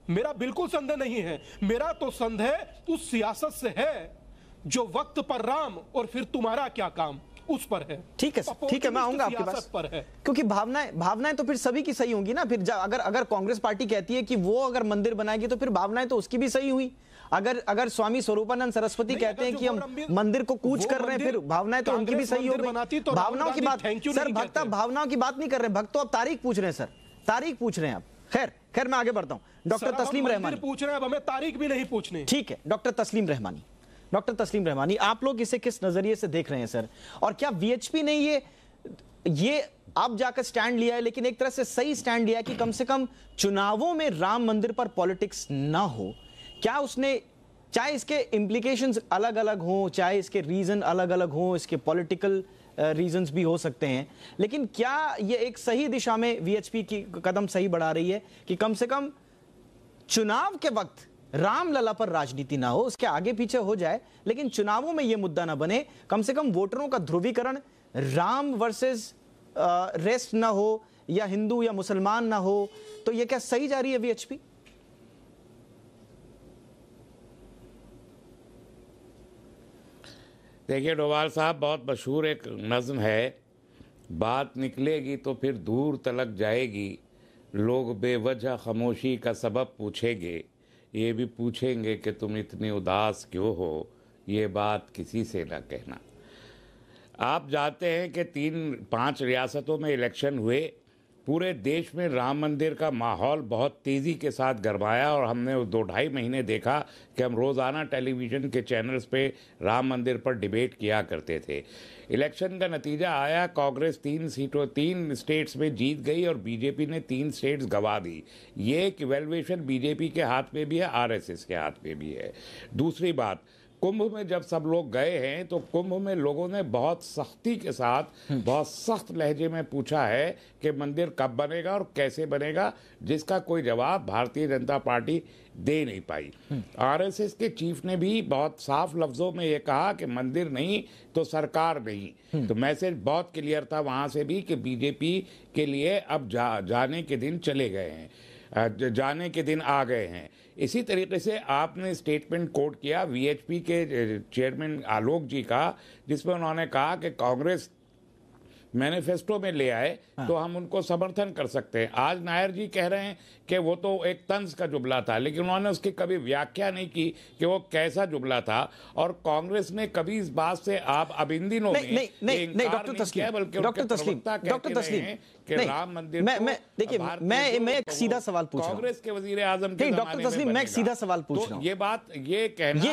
Speaker 11: मेरा बिल्कुल संदेह नहीं है। मेरा तो संदेह उस सियासत से है जो वक्त पर राम और फिर तुम्हारा क्या काम, उस पर है।
Speaker 1: ठीक है, मैं आऊंगा आपके पास
Speaker 11: पर है।
Speaker 1: क्योंकि भावनाएं तो फिर सभी की सही होंगी ना। फिर अगर कांग्रेस पार्टी कहती है कि वो अगर मंदिर बनाएगी तो फिर भावनाएं तो उसकी भी सही हुई। अगर स्वामी स्वरूपानंद सरस्वती कहते हैं कि हम मंदिर को कूच कर रहे हैं, फिर भावनाएं तो उनकी भी सही हो गई। भावनाओं की बात सर, भक्त भावनाओं की बात नहीं कर रहे, भक्त तो अब तारीख पूछ रहे हैं सर, तारीख पूछ रहे हैं आप। खैर मैं आगे बढ़ता हूं। डॉक्टर तस्लीम रहमानी
Speaker 11: पूछ रहे हैं, अब हमें तारीख भी नहीं पूछनी।
Speaker 1: ठीक है, डॉक्टर तस्लीम रहमानी, आप लोग इसे किस नजरिए से देख रहे हैं सर? और क्या वीएचपी ने ये आप जाकर स्टैंड लिया है, लेकिन एक तरह से सही स्टैंड लिया है कि कम से कम चुनावों में राम मंदिर पर पॉलिटिक्स ना हो? क्या उसने, चाहे इसके इंप्लीकेशंस अलग अलग हों, चाहे इसके रीजन अलग अलग हों, इसके पॉलिटिकल रीजंस भी हो सकते हैं, लेकिन क्या ये एक सही दिशा में वीएचपी की कदम सही बढ़ा रही है कि कम से कम चुनाव के वक्त रामलला पर राजनीति ना हो, उसके आगे पीछे हो जाए, लेकिन चुनावों में यह मुद्दा ना बने, कम से कम वोटरों का ध्रुवीकरण राम वर्सेस रेस्ट ना हो, या हिंदू या मुसलमान ना हो? तो यह क्या सही जा रही है वीएचपी?
Speaker 8: देखिए डोभाल साहब, बहुत मशहूर एक नज़्म है, बात निकलेगी तो फिर दूर तलक जाएगी, लोग बेवजह खामोशी का सबब पूछेंगे, ये भी पूछेंगे कि तुम इतनी उदास क्यों हो, ये बात किसी से ना कहना। आप जानते हैं कि 3-5 रियासतों में इलेक्शन हुए, पूरे देश में राम मंदिर का माहौल बहुत तेज़ी के साथ गरमाया, और हमने 2-2.5 महीने देखा कि हम रोज़ाना टेलीविज़न के चैनल्स पे राम मंदिर पर डिबेट किया करते थे। इलेक्शन का नतीजा आया, कांग्रेस 3 स्टेट्स में जीत गई और बीजेपी ने 3 स्टेट्स गंवा दी। ये एक इवैल्यूएशन बीजेपी के हाथ में भी है, आरएसएस के हाथ में भी है। दूसरी बात, कुंभ में जब सब लोग गए हैं तो कुंभ में लोगों ने बहुत सख्ती के साथ, बहुत सख्त लहजे में पूछा है कि मंदिर कब बनेगा और कैसे बनेगा, जिसका कोई जवाब भारतीय जनता पार्टी दे नहीं पाई। आरएसएस के चीफ ने भी बहुत साफ लफ्जों में ये कहा कि मंदिर नहीं तो सरकार नहीं। तो मैसेज बहुत क्लियर था वहाँ से भी कि बीजेपी के लिए अब जाने के दिन चले गए हैं, जाने के दिन आ गए हैं। इसी तरीके से आपने स्टेटमेंट कोट किया वीएचपी के चेयरमैन आलोक जी का, जिसमें उन्होंने कहा कि कांग्रेस मैनिफेस्टो में ले आए तो हम उनको समर्थन कर सकते हैं। आज नायर जी कह रहे हैं कि वो तो एक तंज का जुमला था, लेकिन उन्होंने उसकी कभी व्याख्या नहीं की कि वो कैसा जुमला था। और कांग्रेस ने कभी इस बात से, आप अब इन दिनों में
Speaker 1: नहीं डॉक्टर तस्लीम
Speaker 8: कि राम मंदिर
Speaker 1: देखिए मैं एक सीधा सवाल पूछ रहा हूं
Speaker 8: कांग्रेस के वजीर आजम के
Speaker 1: डॉक्टर तस्लीम, मैं एक सीधा सवाल पूछ रहा हूं।
Speaker 8: ये कहना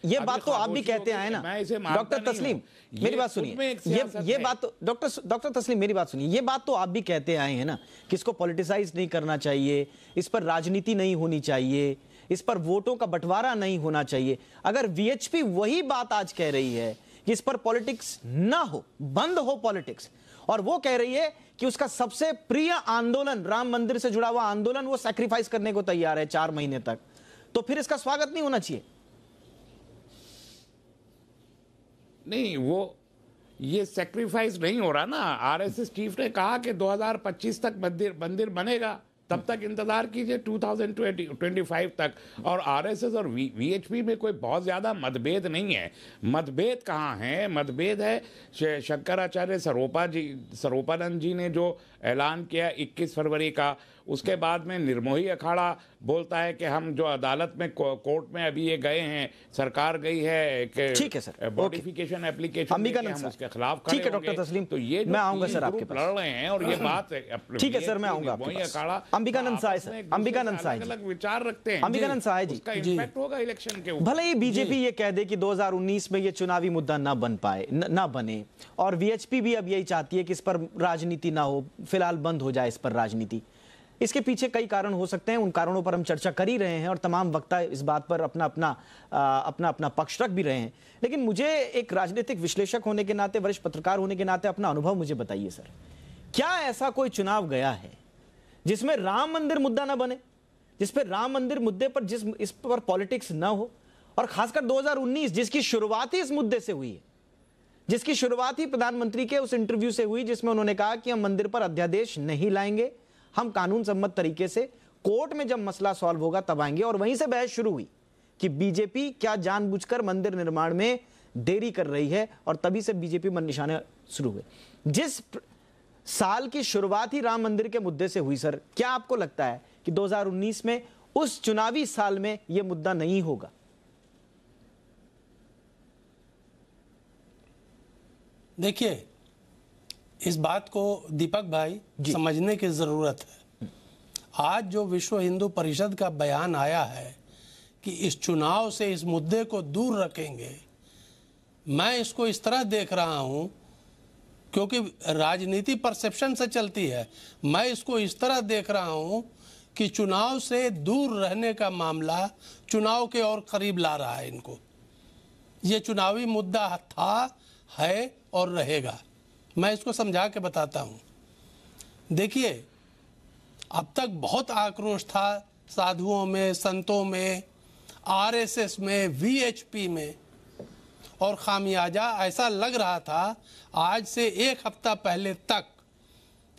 Speaker 1: ये बात तो आप भी कहते आए ना डॉक्टर तस्लीम, मेरी बात सुनिए। ये बात तो डॉक्टर तस्लीम मेरी बात सुनिए, ये बात तो आप भी कहते आए हैं ना कि इसको पॉलिटिसाइज नहीं करना चाहिए, इस पर राजनीति नहीं होनी चाहिए, इस पर वोटों का बंटवारा नहीं होना चाहिए। अगर वीएचपी वही बात आज कह रही है कि इस पर पॉलिटिक्स ना हो, बंद हो पॉलिटिक्स, और वो कह रही है कि उसका सबसे प्रिय आंदोलन, राम मंदिर से जुड़ा हुआ आंदोलन, वो सैक्रिफाइस करने को तैयार है 4 महीने तक, तो फिर इसका स्वागत नहीं होना चाहिए?
Speaker 8: नहीं, वो ये सैक्रिफाइस नहीं हो रहा ना। आरएसएस चीफ ने कहा कि 2025 तक मंदिर बनेगा, तब तक इंतजार कीजिए 2025 तक। और आरएसएस और वीएचपी में कोई बहुत ज़्यादा मतभेद नहीं है। मतभेद कहाँ है? मतभेद है शंकराचार्य स्वरूपानंद जी ने जो ऐलान किया 21 फरवरी का, उसके बाद में निर्मोही अखाड़ा बोलता है कि हम जो अदालत में कोर्ट में अभी ये गए हैं, सरकार गई है कि
Speaker 1: ठीक है सर,
Speaker 8: मॉडिफिकेशन एप्लीकेशन हम उसके खिलाफ खड़े
Speaker 1: ठीक है डॉक्टर तस्लीम,
Speaker 8: तो ये
Speaker 1: मैं आऊंगा सर आपके पास,
Speaker 8: लड़ रहे हैं। और ये बात
Speaker 1: ठीक है सर, मैं आऊंगा आपके पास।
Speaker 8: अखाड़ा
Speaker 1: अंबिकानंद साय सर, अंबिकानंद साय
Speaker 8: अलग विचार रखते हैं,
Speaker 1: अंबिकानंद साय जी,
Speaker 8: उसका इम्पैक्ट होगा इलेक्शन के ऊपर।
Speaker 1: भले ही बीजेपी ये कह दे कि 2019 में ये चुनावी मुद्दा ना बने, और वीएचपी भी अब यही चाहती है कि इस पर राजनीति ना हो, फिलहाल बंद हो जाए इस पर राजनीति। इसके पीछे कई कारण हो सकते हैं, उन कारणों पर हम चर्चा कर ही रहे हैं और तमाम वक्ता इस बात पर अपना पक्ष रख भी रहे हैं। लेकिन मुझे एक राजनीतिक विश्लेषक होने के नाते, वरिष्ठ पत्रकार होने के नाते अपना अनुभव मुझे बताइए सर, क्या ऐसा कोई चुनाव गया है जिसमें राम मंदिर मुद्दा ना बने, जिस पर राम मंदिर मुद्दे पर इस पर पॉलिटिक्स ना हो? और खासकर 2019 जिसकी शुरुआत ही इस मुद्दे से हुई है, जिसकी शुरुआत ही प्रधानमंत्री के उस इंटरव्यू से हुई जिसमें उन्होंने कहा कि हम मंदिर पर अध्यादेश नहीं लाएंगे, हम कानून सम्मत तरीके से कोर्ट में जब मसला सॉल्व होगा तब आएंगे। और वहीं से बहस शुरू हुई कि बीजेपी क्या जानबूझकर मंदिर निर्माण में देरी कर रही है, और तभी से बीजेपी पर निशाने शुरू हुए। जिस साल की शुरुआत ही राम मंदिर के मुद्दे से हुई सर, क्या आपको लगता है कि 2019 में उस चुनावी साल में यह मुद्दा नहीं होगा?
Speaker 12: देखिए, इस बात को दीपक भाई समझने की जरूरत है। आज जो विश्व हिंदू परिषद का बयान आया है कि इस चुनाव से इस मुद्दे को दूर रखेंगे, मैं इसको इस तरह देख रहा हूं, क्योंकि राजनीति परसेप्शन से चलती है, मैं इसको इस तरह देख रहा हूं कि चुनाव से दूर रहने का मामला चुनाव के और करीब ला रहा है इनको। ये चुनावी मुद्दा था, है और रहेगा। मैं इसको समझा के बताता हूं। देखिए, अब तक बहुत आक्रोश था साधुओं में, संतों में, आरएसएस में, वीएचपी में, और खामियाजा ऐसा लग रहा था आज से 1 हफ्ता पहले तक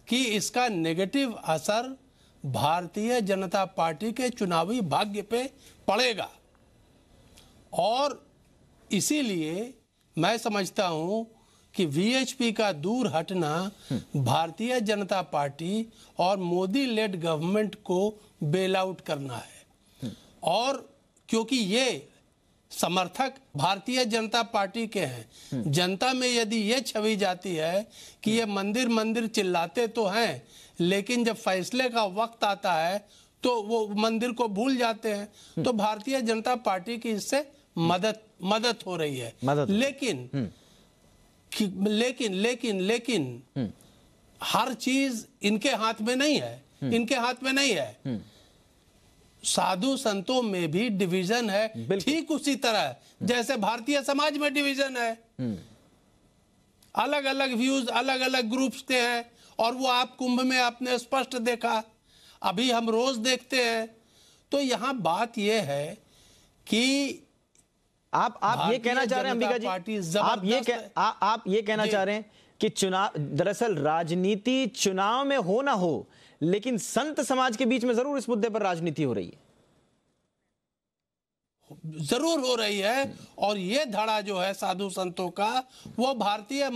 Speaker 12: कि इसका नेगेटिव असर भारतीय जनता पार्टी के चुनावी भाग्य पे पड़ेगा। और इसीलिए मैं समझता हूं कि वीएचपी का दूर हटना भारतीय जनता पार्टी और मोदी लेड गवर्नमेंट को बेल आउट करना है। और क्योंकि ये समर्थक भारतीय जनता पार्टी के हैं, जनता में यदि ये छवि जाती है कि ये मंदिर चिल्लाते तो हैं, लेकिन जब फैसले का वक्त आता है तो वो मंदिर को भूल जाते हैं, तो भारतीय जनता पार्टी की इससे मदद हो रही है। लेकिन हर चीज इनके हाथ में नहीं है, इनके हाथ में नहीं है। साधु संतों में भी डिवीजन है, ठीक उसी तरह जैसे भारतीय समाज में डिवीजन है। अलग अलग व्यूज, अलग अलग ग्रुप्स के हैं, और वो आप कुंभ में आपने स्पष्ट देखा, अभी हम रोज देखते हैं। तो यहाँ बात यह है कि
Speaker 1: आप ये कहना चाह रहे हैं अंबिका जी, आप ये कहना चाह रहे हैं कि चुनाव, दरअसल राजनीति चुनाव में हो ना हो, लेकिन संत समाज के बीच में जरूर इस मुद्दे पर राजनीति हो रही है।
Speaker 12: जरूर हो रही है। और ये धड़ा जो है साधु संतों का, वो भारतीय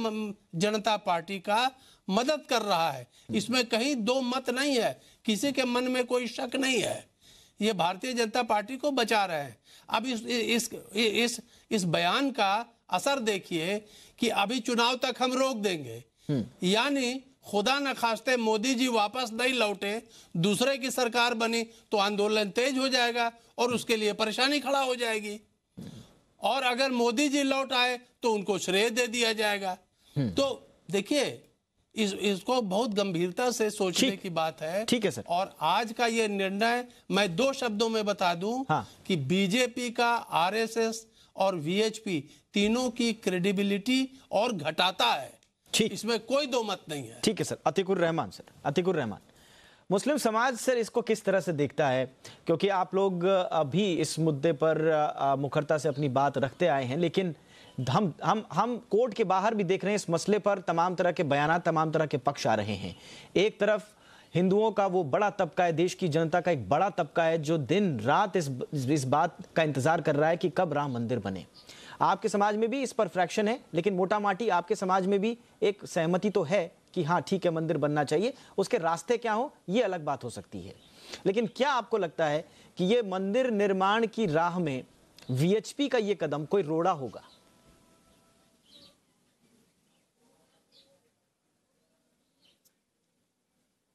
Speaker 12: जनता पार्टी का मदद कर रहा है। इसमें कहीं दो मत नहीं है, किसी के मन में कोई शक नहीं है। ये भारतीय जनता पार्टी को बचा रहे हैं। अब इस बयान का असर देखिए कि अभी चुनाव तक हम रोक देंगे, यानी खुदा न खास्ते मोदी जी वापस नहीं लौटे, दूसरे की सरकार बनी तो आंदोलन तेज हो जाएगा और उसके लिए परेशानी खड़ा हो जाएगी। और अगर मोदी जी लौट आए तो उनको श्रेय दे दिया जाएगा। तो देखिए इसको बहुत गंभीरता से सोचने की बात है।
Speaker 1: ठीक है सर।
Speaker 12: और आज का ये निर्णय मैं 2 शब्दों में बता दूं कि बीजेपी का, आरएसएस और वीएचपी तीनों की क्रेडिबिलिटी और घटाता है। इसमें कोई दो मत नहीं है।
Speaker 1: ठीक है सर। अतीकुर रहमान सर, अतीकुर रहमान, मुस्लिम समाज सर इसको किस तरह से देखता है? क्योंकि आप लोग अभी इस मुद्दे पर मुखरता से अपनी बात रखते आए हैं, लेकिन हम कोर्ट के बाहर भी देख रहे हैं इस मसले पर तमाम तरह के बयान, तमाम तरह के पक्ष आ रहे हैं। एक तरफ हिंदुओं का वो बड़ा तबका है, देश की जनता का एक बड़ा तबका है जो दिन रात इस बात का इंतजार कर रहा है कि कब राम मंदिर बने। आपके समाज में भी इस पर फ्रैक्शन है, लेकिन मोटा माटी आपके समाज में भी एक सहमति तो है कि हाँ ठीक है मंदिर बनना चाहिए। उसके रास्ते क्या हो ये अलग बात हो सकती है, लेकिन क्या आपको लगता है कि ये मंदिर निर्माण की राह में वीएचपी का ये कदम कोई रोड़ा होगा?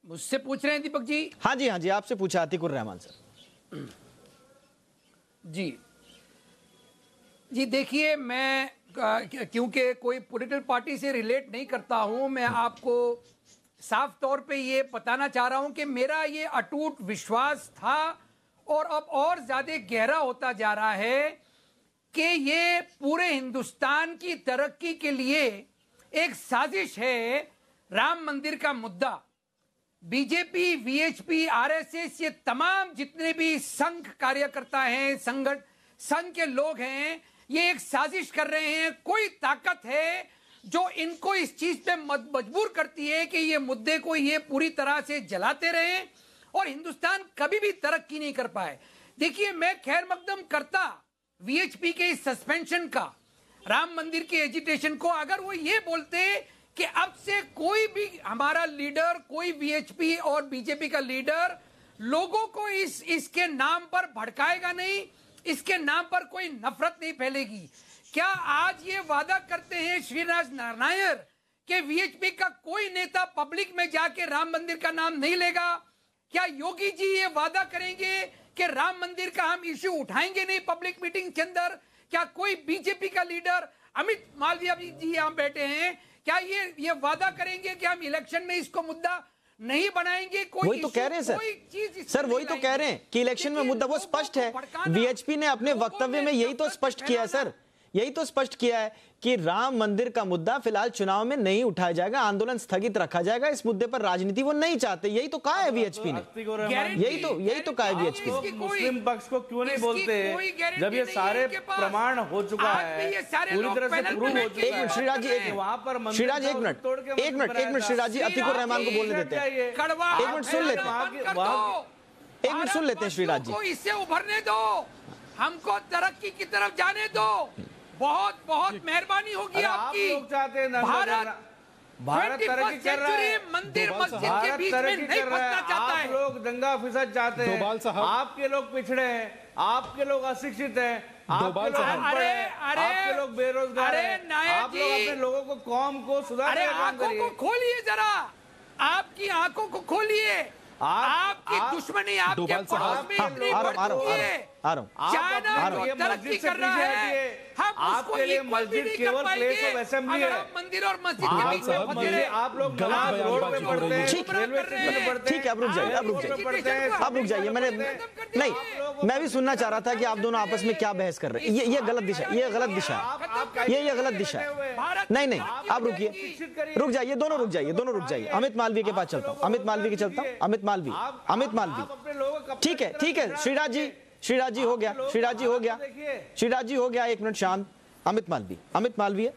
Speaker 10: मुझसे पूछ रहे हैं दीपक जी?
Speaker 1: हाँ जी, हाँ जी, आपसे पूछा अतीकुर रहमान सर।
Speaker 10: जी देखिए, मैं क्योंकि कोई पॉलिटिकल पार्टी से रिलेट नहीं करता हूं, मैं आपको साफ तौर पे ये बताना चाह रहा हूं कि मेरा ये अटूट विश्वास था और अब और ज्यादा गहरा होता जा रहा है कि ये पूरे हिंदुस्तान की तरक्की के लिए एक साजिश है। राम मंदिर का मुद्दा बीजेपी, वीएचपी, आरएसएस, ये तमाम जितने भी संघ कार्यकर्ता हैं, संघ के लोग हैं, ये एक साजिश कर रहे हैं। कोई ताकत है जो इनको इस चीज पे मजबूर करती है कि ये मुद्दे को ये पूरी तरह से जलाते रहें और हिंदुस्तान कभी भी तरक्की नहीं कर पाए। देखिए, मैं खैर मकदम करता वीएचपी के इस सस्पेंशन का, राम मंदिर के एजिटेशन को, अगर वो ये बोलते कि अब से कोई भी हमारा लीडर, कोई वीएचपी और बीजेपी का लीडर लोगों को इसके नाम पर भड़काएगा नहीं, इसके नाम पर कोई नफरत नहीं फैलेगी। क्या आज ये वादा करते हैं श्रीराज नारायण कि वीएचपी का कोई नेता पब्लिक में जाके राम मंदिर का नाम नहीं लेगा? क्या योगी जी ये वादा करेंगे कि राम मंदिर का हम इश्यू उठाएंगे नहीं पब्लिक मीटिंग के अंदर? क्या कोई बीजेपी का लीडर, अमित मालविया जी यहाँ बैठे हैं, क्या ये वादा करेंगे कि हम इलेक्शन में इसको मुद्दा नहीं बनाएंगे?
Speaker 1: वही तो कह रहे हैं सर, वही तो कह रहे हैं कि इलेक्शन में मुद्दा वो स्पष्ट है। वीएचपी ने अपने वक्तव्य में यही तो स्पष्ट किया है सर, यही तो स्पष्ट किया है कि राम मंदिर का मुद्दा फिलहाल चुनाव में नहीं उठाया जाएगा, आंदोलन स्थगित रखा जाएगा। इस मुद्दे पर राजनीति वो नहीं चाहते, यही तो कहा है वीएचपी ने, यही तो कहा है वीएचपी ने।
Speaker 7: मुस्लिम पक्ष को क्यों नहीं बोलते जब ये सारे प्रमाण हो चुका है, पूरी तरह से प्रूव हो चुका है?
Speaker 1: श्रीराज जी, वहां पर श्रीराज एक मिनट श्रीराज जी, अतीकुर रहमान को बोलने देते हैं, एक मिनट सुन लेते हैं श्रीराज जी।
Speaker 10: इससे उभरने दो, हमको तरक्की की तरफ जाने दो, बहुत बहुत मेहरबानी होगी आपकी।
Speaker 7: आप लोग चाहते हैं भारत तरक्की कर रहा है,
Speaker 10: मंदिर मस्जिद के बीच में नहीं फंसना चाहता है।
Speaker 7: आप लोग दंगा फिसाद चाहते हैं, आपके लोग पिछड़े हैं, आपके लोग अशिक्षित हैं, आपके लोग अनपढ़ हैं, आपके लोग बेरोजगार हैं। आप लोग अपने लोगों को, कौम को सुधारने का काम करिए।
Speaker 10: आंखों को खोलिए जरा, आपकी आंखों को खोलिए। आपकी दुश्मनी आपके पड़ोस में इतनी बढ़ती है, चाइना तरक्की कर रहा है, हम
Speaker 7: आपके लिए मस्जिद केवल प्लेस ऑफ असेंबली है।
Speaker 10: मंदिर और मस्जिद के बीच में फंसे रहे।
Speaker 7: आप लोग रोड पे पढ़ते हैं, रेलवे स्टेशन पे पढ़ते हैं।
Speaker 1: ठीक है, अब रुक जाइए, मैंने नहीं, मैं भी सुनना चाह रहा था कि आप दोनों आपस में क्या बहस कर रहे हैं। ये गलत दिशा, ये गलत दिशा है। नहीं, आप रुकिए, रुक जाइए, दोनों रुक जाइए। अमित मालवीय के पास चलता हूँ, अमित मालवीय, ठीक है, श्रीराज जी हो गया, एक मिनट शांत। अमित मालवीय,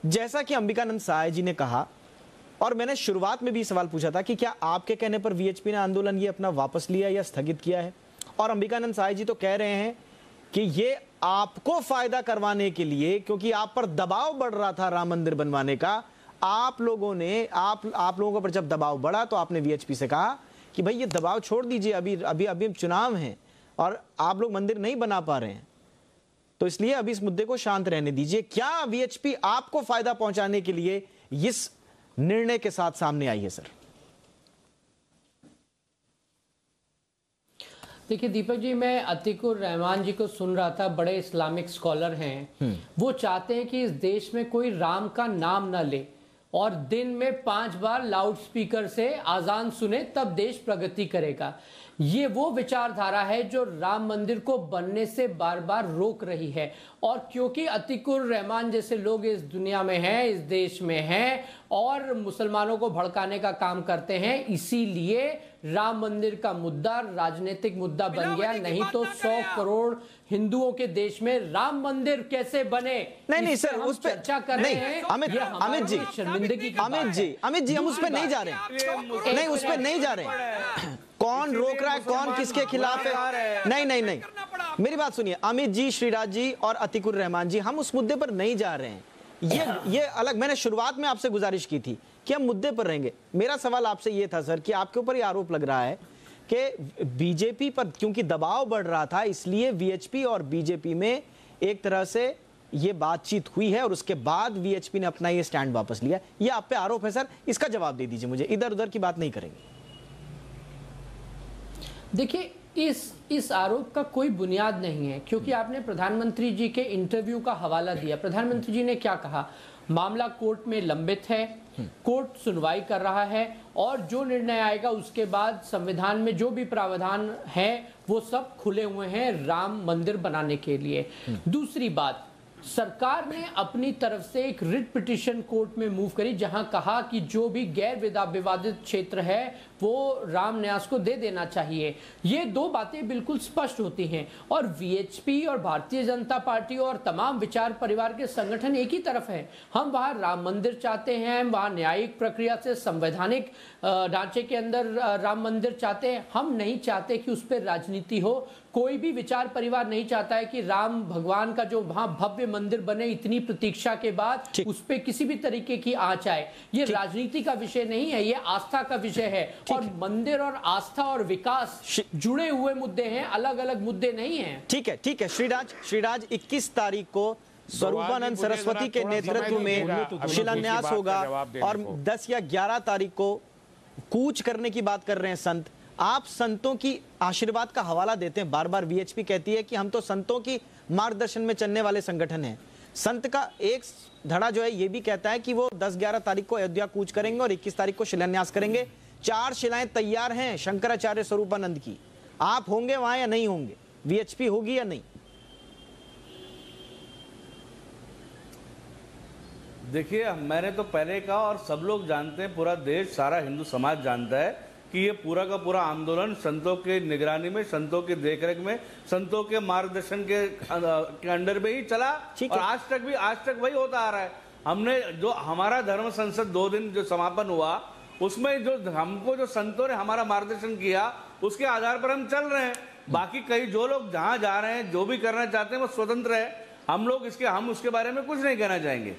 Speaker 1: जैसा कि अंबिकानंद साय जी ने कहा, और मैंने शुरुआत में भी सवाल पूछा था कि क्या आपके कहने पर वीएचपी ने आंदोलन ये अपना वापस लिया या स्थगित किया है? और अंबिकानंद साय जी तो कह रहे हैं कि ये आपको फायदा करवाने के लिए, क्योंकि आप पर दबाव बढ़ रहा था राम मंदिर बनवाने का, आप लोगों पर जब दबाव बढ़ा तो आपने वीएचपी से कहा कि भाई ये दबाव छोड़ दीजिए, अभी चुनाव हैं और आप लोग मंदिर नहीं बना पा रहे हैं, तो इसलिए अभी इस मुद्दे को शांत रहने दीजिए। क्या वीएचपी आपको फायदा पहुंचाने के लिए इस निर्णय के साथ सामने आई है? सर
Speaker 9: देखिए दीपक जी, मैं अतीकुर रहमान जी को सुन रहा था, बड़े इस्लामिक स्कॉलर हैं। वो चाहते हैं कि इस देश में कोई राम का नाम ना ले और दिन में 5 बार लाउड स्पीकर से आजान सुने, तब देश प्रगति करेगा। ये वो विचारधारा है जो राम मंदिर को बनने से बार बार रोक रही है। और क्योंकि अतीकुर रहमान जैसे लोग इस दुनिया में हैं, इस देश में हैं और मुसलमानों को भड़काने का काम करते हैं, इसीलिए राम मंदिर का मुद्दा राजनीतिक मुद्दा बन गया। नहीं तो 100 करोड़ हिंदुओं के देश में राम मंदिर कैसे बने?
Speaker 1: नहीं सर, उस पर
Speaker 9: चर्चा कर रहे हैं।
Speaker 1: अमित जी,
Speaker 9: शर्मिंदगी
Speaker 1: अमित जी हम उस पर नहीं जा रहे हैं। नहीं, उस पर नहीं जा रहे हैं। कौन रोक रहा है, कौन किसके खिलाफ है? नहीं, मेरी बात सुनिए अमित जी, श्रीराज जी और अतीकुर रहमान जी, हम उस मुद्दे पर नहीं जा रहे हैं। ये अलग, मैंने शुरुआत में आपसे गुजारिश की थी कि हम मुद्दे पर रहेंगे। मेरा सवाल आपसे ये था सर कि आपके ऊपर ये आरोप लग रहा है कि बीजेपी पर क्योंकि दबाव बढ़ रहा था, इसलिए वीएचपी और बीजेपी में एक तरह से ये बातचीत हुई है और उसके बाद वीएचपी ने अपना ये स्टैंड वापस लिया। ये आप पे आरोप है सर, इसका जवाब दे दीजिए मुझे, इधर उधर की बात नहीं करेंगे।
Speaker 9: देखिए इस आरोप का कोई बुनियाद नहीं है, क्योंकि आपने प्रधानमंत्री जी के इंटरव्यू का हवाला दिया। प्रधानमंत्री जी ने क्या कहा? मामला कोर्ट में लंबित है, कोर्ट सुनवाई कर रहा है और जो निर्णय आएगा उसके बाद संविधान में जो भी प्रावधान है वो सब खुले हुए हैं राम मंदिर बनाने के लिए। दूसरी बात, सरकार ने अपनी तरफ से एक रिट पिटीशन कोर्ट में मूव करी, जहां कहा कि जो भी गैर विवादित क्षेत्र है वो राम न्यास को दे देना चाहिए। ये दो बातें बिल्कुल स्पष्ट होती हैं और वीएचपी और भारतीय जनता पार्टी और तमाम विचार परिवार के संगठन एक ही तरफ है। हम वहां राम मंदिर चाहते हैं, वहां न्यायिक प्रक्रिया से संवैधानिक ढांचे के अंदर राम मंदिर चाहते हैं। हम नहीं चाहते कि उस पर राजनीति हो। कोई भी विचार परिवार नहीं चाहता है कि राम भगवान का जो वहां भव्य मंदिर बने, इतनी प्रतीक्षा के बाद उस पर किसी भी तरीके की आंच आए। ये राजनीति का विषय नहीं है, ये आस्था का विषय है। और मंदिर और आस्था और विकास जुड़े हुए मुद्दे हैं, अलग अलग मुद्दे नहीं हैं।
Speaker 1: ठीक है श्रीराज 21 तारीख को स्वरूपानंद सरस्वती के नेतृत्व में शिलान्यास होगा और 10 या 11 तारीख को कूच करने की बात कर रहे हैं संत। आप संतों की आशीर्वाद का हवाला देते हैं, बार बार वीएचपी कहती है कि हम तो संतों की मार्गदर्शन में चलने वाले संगठन हैं। संत का एक धड़ा जो है ये भी कहता है कि वो 10-11 तारीख को अयोध्या कूच करेंगे और 21 तारीख को शिलान्यास करेंगे। 4 शिलाएं तैयार हैं शंकराचार्य स्वरूपानंद की। आप होंगे वहां या नहीं होंगे? वीएचपी होगी या नहीं?
Speaker 7: देखिए, मैंने तो पहले कहा और सब लोग जानते हैं, पूरा देश, सारा हिंदू समाज जानता है कि ये पूरा का पूरा आंदोलन संतों के निगरानी में, संतों की देखरेख में, संतों के मार्गदर्शन के अंडर में ही चला और आज तक वही होता आ रहा है। हमने जो हमारा धर्म संसद 2 दिन जो समापन हुआ, उसमें जो हमको जो संतों ने हमारा मार्गदर्शन किया, उसके आधार पर हम चल रहे हैं। बाकी कई जो लोग जहां जा रहे हैं, जो भी करना चाहते हैं, वो स्वतंत्र है। हम उसके बारे में कुछ नहीं कहना चाहेंगे।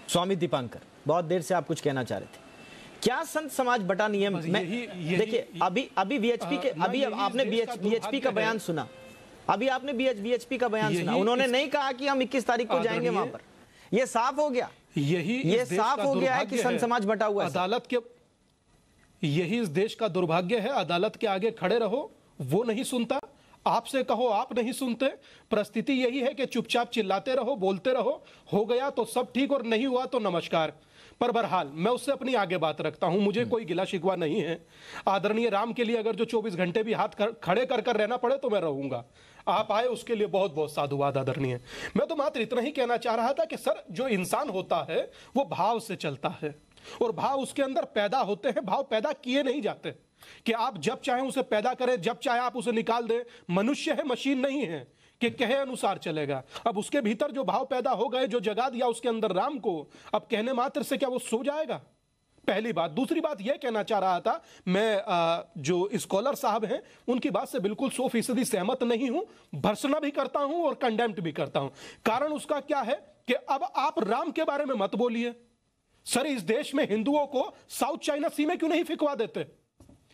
Speaker 1: स्वामी दीपांकर, बहुत देर से आप कुछ कहना चाह रहे थे, क्या संत समाज बटा नियम में? देखिए अभी वीएचपी के आपने वीएचपी का बयान सुना, आपने वीएचपी का बयान सुना। उन्होंने नहीं कहा कि हम 21 तारीख को जाएंगे वहां पर। ये साफ हो गया, ये साफ हो गया है कि संत समाज बटा हुआ है।
Speaker 11: अदालत के यही इस देश का दुर्भाग्य है। अदालत के आगे खड़े रहो, वो नहीं सुनता। आपसे कहो, आप नहीं सुनते। परिस्थिति यही है कि चुपचाप चिल्लाते रहो, बोलते रहो। हो गया तो सब ठीक और नहीं हुआ तो नमस्कार। पर बहरहाल मैं उससे अपनी आगे बात रखता हूं। मुझे कोई गिला शिकवा नहीं है। आदरणीय राम के लिए अगर जो 24 घंटे भी हाथ खड़े कर रहना पड़े तो मैं रहूंगा। आप आए उसके लिए बहुत बहुत साधुवाद आदरणीय। मैं तो मात्र इतना ही कहना चाह रहा था कि सर, जो इंसान होता है वो भाव से चलता है और भाव उसके अंदर पैदा होते हैं, भाव पैदा किए नहीं जाते कि आप जब चाहे उसे पैदा करें, जब चाहे आप उसे निकाल दें। मनुष्य है, मशीन नहीं है कि कहे अनुसार चलेगा। अब उसके भीतर जो भाव पैदा हो गए, जो जगा दिया उसके अंदर राम को, अब कहने मात्र से क्या वो सो जाएगा? पहली बात। दूसरी बात यह कहना चाह रहा था, मैं जो स्कॉलर साहब हैं उनकी बात से बिल्कुल 100% सहमत नहीं हूं, भर्त्सना भी करता हूं और कंडेम्प्ट भी करता हूं। कारण उसका क्या है कि अब आप राम के बारे में मत बोलिए। सर, इस देश में हिंदुओं को साउथ चाइना सी में क्यों नहीं फिकवा देते?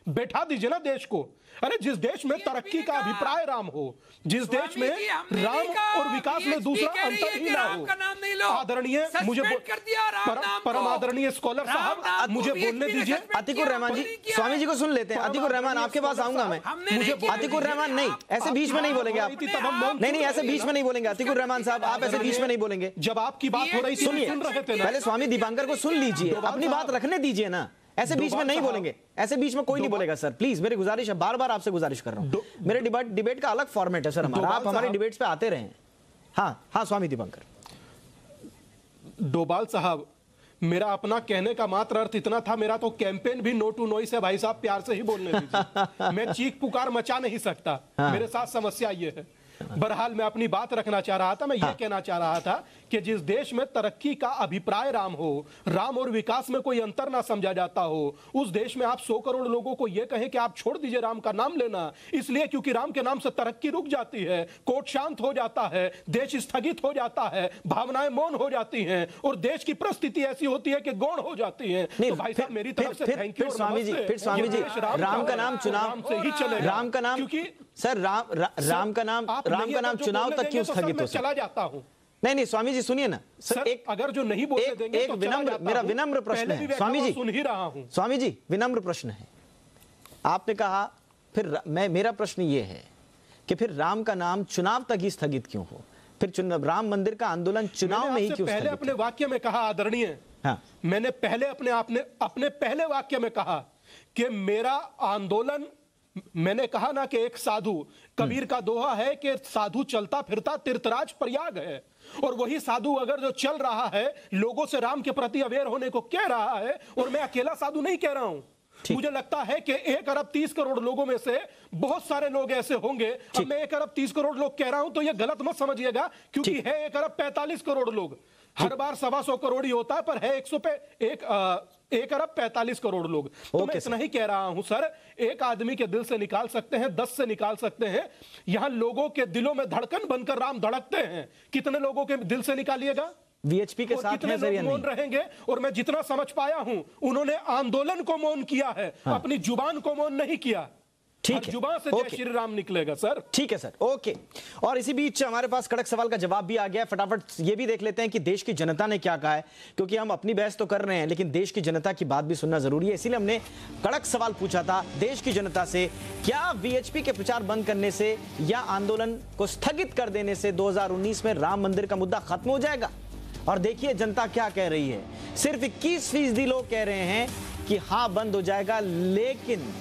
Speaker 11: बैठा दीजिए ना देश को। अरे जिस देश में तरक्की का अभिप्राय राम हो, जिस देश में राम और विकास में दूसरा अंतर ही ना हो, आदरणीय मुझे परम आदरणीय स्कॉलर साहब मुझे बोलने दीजिए।
Speaker 1: अतीकुर रहमान जी, स्वामी जी को सुन लेते हैं। अतीकुर रहमान, आपके पास आऊंगा मैं। मुझे अतीकुर रहमान नहीं, ऐसे बीच में नहीं बोलेंगे आप। नहीं, ऐसे बीच में नहीं बोलेंगे अतीकुर रहमान साहब, आप ऐसे बीच में नहीं बोलेंगे।
Speaker 11: जब आपकी बात हो रही थी
Speaker 1: सुनिए, पहले स्वामी दीपांकर को सुन लीजिए, अपनी बात रखने दीजिए ना। ऐसे बीच में नहीं बोलेंगे, ऐसे बीच में कोई नहीं बोलेगा सर, प्लीज। मेरी गुजारिश है, बार बार आपसे गुजारिश कर रहा हूं। मेरे डिबेट का अलग फॉर्मेट है सर हमारा, आप हमारे डिबेट्स पे आते रहें। हाँ स्वामी दीपांकर।
Speaker 11: डोभाल साहब, मेरा अपना कहने का मात्र अर्थ इतना था, मेरा तो कैंपेन भी नो टू नॉइस है भाई साहब, प्यार से ही बोलने दीजिए। मैं चीख पुकार मचा नहीं सकता, मेरे साथ समस्या ये है। बहरहाल मैं अपनी बात रखना चाह रहा था। मैं ये कहना चाह रहा था कि जिस देश में तरक्की का अभिप्राय राम हो, राम और विकास में कोई अंतर ना समझा जाता हो, उस देश में आप 100 करोड़ लोगों को यह कहें कि आप छोड़ दीजिए राम का नाम लेना, इसलिए क्योंकि राम के नाम से तरक्की रुक जाती है, कोर्ट शांत हो जाता है, देश स्थगित हो जाता है, भावनाएं मौन हो जाती हैं और देश की परिस्थिति ऐसी होती है कि गौण हो जाती है। तो भाई साहब मेरी तरफ से थैंक यू।
Speaker 1: स्वामी जी, राम का नाम चुनाव
Speaker 11: से ही चलेगा।
Speaker 1: राम का नाम, क्योंकि सर राम का नाम चुनाव तक क्यों स्थगित हो?
Speaker 11: चला जाता हूं।
Speaker 1: नहीं स्वामी जी सुनिए ना सर, एक
Speaker 11: अगर जो नहीं बोलने देंगे
Speaker 1: एक विनम्र, मेरा विनम्र प्रश्न है स्वामी जी,
Speaker 11: सुन ही रहा हूं।
Speaker 1: स्वामी जी विनम्र प्रश्न है। आपने कहा, फिर मेरा प्रश्न ये है कि फिर राम का नाम चुनाव तक ही स्थगित क्यों हो? फिर राम मंदिर का आंदोलन चुनाव में ही क्यों?
Speaker 11: पहले अपने वाक्य में कहा आदरणीय, मैंने पहले अपने पहले वाक्य में कहा कि मेरा आंदोलन, मैंने कहा ना कि एक साधु, कबीर का दोहा है कि साधु चलता फिरता तीर्थराज प्रयाग है, और वही साधु अगर जो चल रहा है लोगों से राम के प्रति अवेयर होने को कह रहा है, और मैं अकेला साधु नहीं कह रहा हूं। मुझे लगता है कि 1 अरब 30 करोड़ लोगों में से बहुत सारे लोग ऐसे होंगे। अब मैं 1 अरब 30 करोड़ लोग कह रहा हूं तो यह गलत मत समझिएगा, क्योंकि है 1 अरब 45 करोड़ लोग। हर बार 125 करोड़ ही होता है, पर है 1 अरब 45 करोड़ लोग। तो मैं इतना ही कह रहा हूं सर, एक आदमी के दिल से निकाल सकते हैं, 10 से निकाल सकते हैं, यहां लोगों के दिलों में धड़कन बनकर राम धड़कते हैं। कितने लोगों के दिल से निकालिएगा?
Speaker 1: वीएचपी के साथ
Speaker 11: कितने लोग मौन रहेंगे? और मैं जितना समझ पाया हूं, उन्होंने आंदोलन को मौन किया है, अपनी जुबान को मौन नहीं किया।
Speaker 1: ठीक है,
Speaker 11: जुबान से जय श्री राम निकलेगा सर।
Speaker 1: ठीक है सर, ओके। और इसी बीच हमारे पास कड़क सवाल का जवाब भी आ गया। फटाफट ये भी देख लेते हैं कि देश की जनता ने क्या कहा है, क्योंकि हम अपनी बहस तो कर रहे हैं लेकिन देश की जनता की बात भी सुनना जरूरी है। इसीलिए हमने कड़क सवाल पूछा था देश की जनता से, क्या वीएचपी के प्रचार बंद करने से या आंदोलन को स्थगित कर देने से 2019 में राम मंदिर का मुद्दा खत्म हो जाएगा? और देखिए जनता क्या कह रही है। सिर्फ 21% लोग कह रहे हैं कि हां बंद हो जाएगा, लेकिन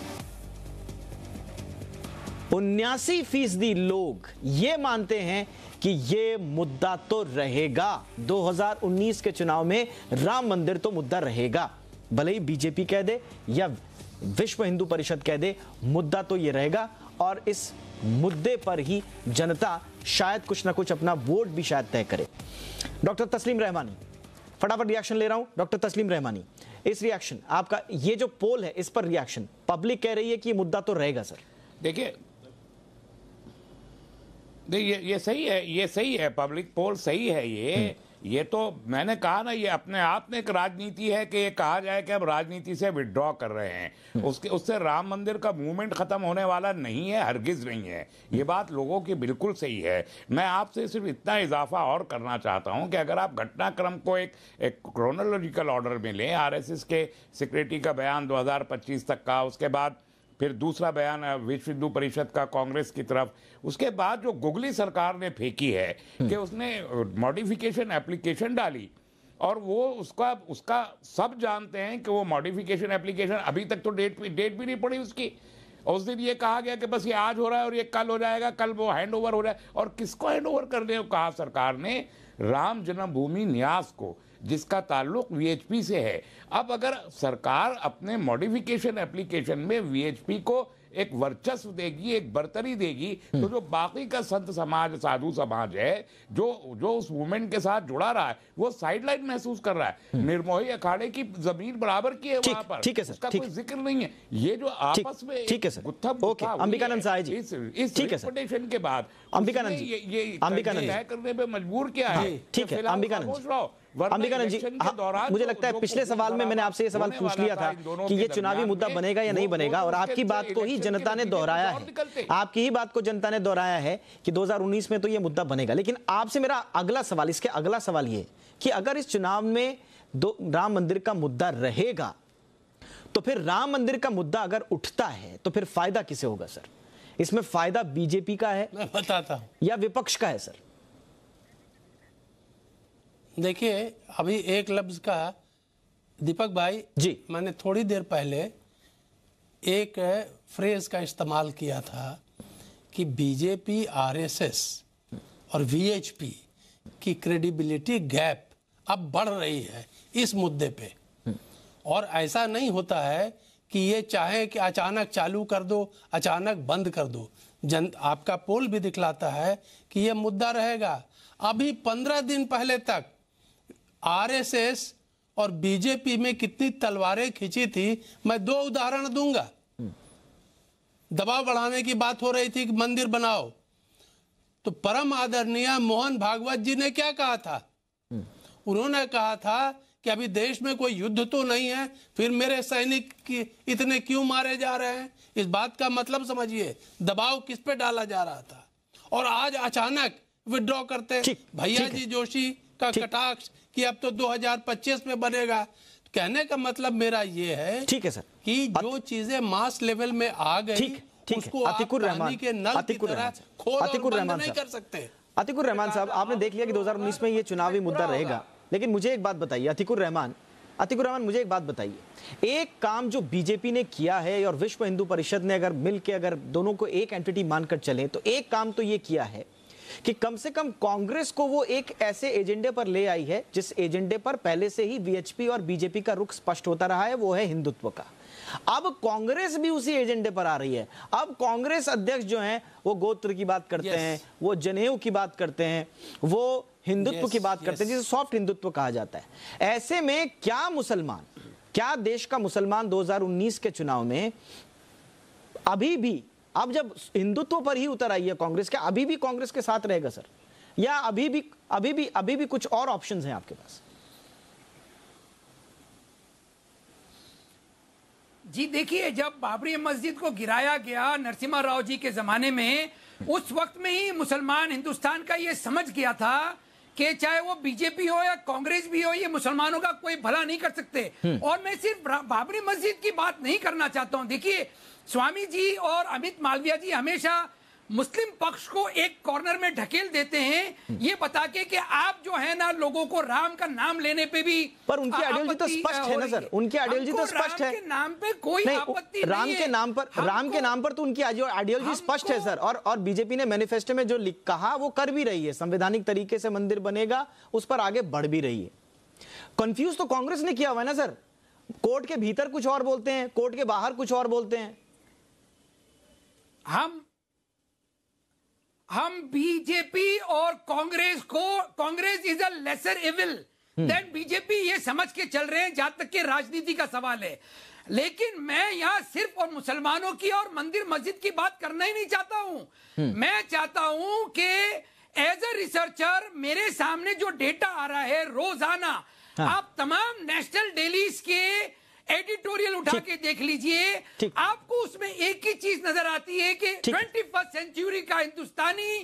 Speaker 1: 79% लोग ये मानते हैं कि ये मुद्दा तो रहेगा। 2019 के चुनाव में राम मंदिर तो मुद्दा रहेगा, भले ही बीजेपी कह दे या विश्व हिंदू परिषद कह दे, मुद्दा तो ये रहेगा। और इस मुद्दे पर ही जनता शायद कुछ ना कुछ अपना वोट भी शायद तय करे। डॉक्टर तस्लीम रहमानी, फटाफट रिएक्शन ले रहा हूं। डॉक्टर तस्लीम रहमानी, इस रिएक्शन आपका, ये जो पोल है इस पर रिएक्शन, पब्लिक कह रही है कि ये मुद्दा तो रहेगा सर।
Speaker 8: देखिए ये सही है, पब्लिक पोल सही है। ये तो मैंने कहा ना, ये अपने आप में एक राजनीति है कि ये कहा जाए कि अब राजनीति से विड्रॉ कर रहे हैं, उससे राम मंदिर का मूवमेंट खत्म होने वाला नहीं है, हरगिज नहीं है। ये बात लोगों की बिल्कुल सही है। मैं आपसे सिर्फ इतना इजाफा और करना चाहता हूं कि अगर आप घटनाक्रम को एक क्रोनोलॉजिकल ऑर्डर में लें, आरएसएस के सेक्रेटरी का बयान 2025 तक का, उसके बाद फिर दूसरा बयान विश्व हिंदू परिषद का कांग्रेस की तरफ, उसके बाद जो गुगली सरकार ने फेंकी है कि उसने मॉडिफिकेशन एप्लीकेशन डाली, और वो उसका सब जानते हैं कि वो मॉडिफिकेशन एप्लीकेशन अभी तक तो डेट भी नहीं पड़ी उसकी। उस दिन ये कहा गया कि बस ये आज हो रहा है और ये कल हो जाएगा, कल वो हैंड ओवर हो रहा है। और किसको हैंड ओवर करने को कहा सरकार ने? राम जन्मभूमि न्यास को, जिसका ताल्लुक वीएचपी से है। अब अगर सरकार अपने मॉडिफिकेशन एप्लीकेशन में वीएचपी को एक वर्चस्व देगी, एक बर्तरी देगी, तो जो बाकी का संत समाज, साधु समाज है, जो उस मूवमेंट के साथ जुड़ा रहा है, वो साइडलाइन महसूस कर रहा है। निर्मोही अखाड़े की जमीन बराबर की है वहां पर,
Speaker 1: ठीक है सर,
Speaker 8: उसका कोई जिक्र नहीं है। ये जो आपस में
Speaker 1: ठीक है सर, ओके अंबिकानंद साय जी,
Speaker 8: इस रेपुटेशन के बाद
Speaker 1: अंबिकानंद जी,
Speaker 8: ये तय करने पे मजबूर क्या है?
Speaker 1: ठीक है अंबिकानंद जी, मुझे लगता है पिछले सवाल में मैंने आपसे ये सवाल पूछ लिया था कि ये चुनावी मुद्दा बनेगा या नहीं बनेगा, और आपकी बात को ही जनता ने दोहराया है, आपकी ही बात को जनता ने दोहराया है कि 2019 में तो ये मुद्दा बनेगा। लेकिन आपसे मेरा अगला सवाल, इसके अगला सवाल ये कि अगर इस चुनाव में राम मंदिर का मुद्दा रहेगा, तो फिर राम मंदिर का मुद्दा अगर उठता है तो फिर फायदा किसे होगा सर? इसमें फायदा बीजेपी का है,
Speaker 12: मैं बताता हूं,
Speaker 1: या विपक्ष का है सर?
Speaker 12: देखिए, अभी एक लफ्ज का दीपक भाई
Speaker 1: जी,
Speaker 12: मैंने थोड़ी देर पहले एक फ्रेज का इस्तेमाल किया था कि बीजेपी, आरएसएस और वीएचपी की क्रेडिबिलिटी गैप अब बढ़ रही है इस मुद्दे पे। और ऐसा नहीं होता है कि ये चाहे कि अचानक चालू कर दो, अचानक बंद कर दो। आपका पोल भी दिखलाता है कि ये मुद्दा रहेगा। अभी 15 दिन पहले तक आरएसएस और बीजेपी में कितनी तलवारें खींची थी, मैं 2 उदाहरण दूंगा। दबाव बढ़ाने की बात हो रही थी कि मंदिर बनाओ, तो परम आदरणीय मोहन भागवत जी ने क्या कहा था? उन्होंने कहा था कि अभी देश में कोई युद्ध तो नहीं है, फिर मेरे सैनिक इतने क्यों मारे जा रहे हैं? इस बात का मतलब समझिए, दबाव किस पे डाला जा रहा था। और आज अचानक विड्रॉ करते भैया जी जोशी का कटाक्ष कि अब तो 2025 में बनेगा। कहने का मतलब मेरा ये है,
Speaker 1: ठीक है सर,
Speaker 12: कि जो चीजें मास लेवल में आ गई उसको आप पानी के नल की तरह खोल और बंद नहीं कर सकते।
Speaker 1: अतिकुर रहमान साहब, आपने देख लिया कि 2019 में ये चुनावी मुद्दा रहेगा, लेकिन मुझे एक बात बताइए अतिकुर रहमान, मुझे एक बात बताइए, एक काम जो बीजेपी ने किया है और विश्व हिंदू परिषद ने अगर मिलकर, अगर दोनों को एक एंटिटी मानकर चले, तो एक काम तो ये किया है कि कम से कम कांग्रेस को वो एक ऐसे एजेंडे पर ले आई है जिस एजेंडे पर पहले से ही वीएचपी और बीजेपी का रुख स्पष्ट होता रहा है, वो है हिंदुत्व का। अब कांग्रेस भी उसी एजेंडे पर आ रही है। अब कांग्रेस अध्यक्ष जो हैं वो गोत्र की बात करते हैं, वो जनेऊ की बात करते हैं, वो हिंदुत्व की बात करते हैं, जिसे सॉफ्ट हिंदुत्व कहा जाता है। ऐसे में क्या मुसलमान, क्या देश का मुसलमान 2019 के चुनाव में अभी भी, अब जब हिंदुत्व पर ही उतर आई है कांग्रेस, क्या अभी भी कांग्रेस के साथ रहेगा सर, या अभी भी कुछ और ऑप्शंस हैं आपके पास?
Speaker 10: जी देखिए, जब बाबरी मस्जिद को गिराया गया नरसिम्हा राव जी के जमाने में, उस वक्त में ही मुसलमान हिंदुस्तान का ये समझ गया था कि चाहे वो बीजेपी हो या कांग्रेस भी हो, ये मुसलमानों का कोई भला नहीं कर सकते। और मैं सिर्फ बाबरी मस्जिद की बात नहीं करना चाहता हूं। देखिए, स्वामी जी और अमित मालविया जी हमेशा मुस्लिम पक्ष को एक कॉर्नर में ढकेल देते हैं, ये बता के कि आप जो है ना, लोगों को राम का नाम लेने पे भी,
Speaker 1: पर उनकी आइडियोलॉजी तो स्पष्ट है ना सर, उनकी आइडियोलॉजी तो स्पष्ट है।
Speaker 10: राम के नाम पे कोई आपत्ति नहीं है।
Speaker 1: राम के नाम पर तो उनकी आइडियोलॉजी स्पष्ट है सर, और बीजेपी ने मैनिफेस्टो में जो कहा वो कर भी रही है, संवैधानिक तरीके से मंदिर बनेगा, उस पर आगे बढ़ भी रही है। कंफ्यूज तो कांग्रेस ने किया हुआ है ना सर, कोर्ट के भीतर कुछ और बोलते हैं, कोर्ट के बाहर कुछ और बोलते हैं।
Speaker 10: हम बीजेपी और Congress is a lesser evil than BJP, ये समझ के चल रहे हैं, जहां तक के राजनीति का सवाल है। लेकिन मैं यहाँ सिर्फ और मुसलमानों की और मंदिर मस्जिद की बात करना ही नहीं चाहता हूं। मैं चाहता हूं कि एज अ रिसर्चर मेरे सामने जो डेटा आ रहा है रोजाना, आप तमाम नेशनल डेलीज के एडिटोरियल उठा के देख लीजिए, आपको उसमें एक ही चीज नजर आती है कि 21st सेंचुरी का हिंदुस्तानी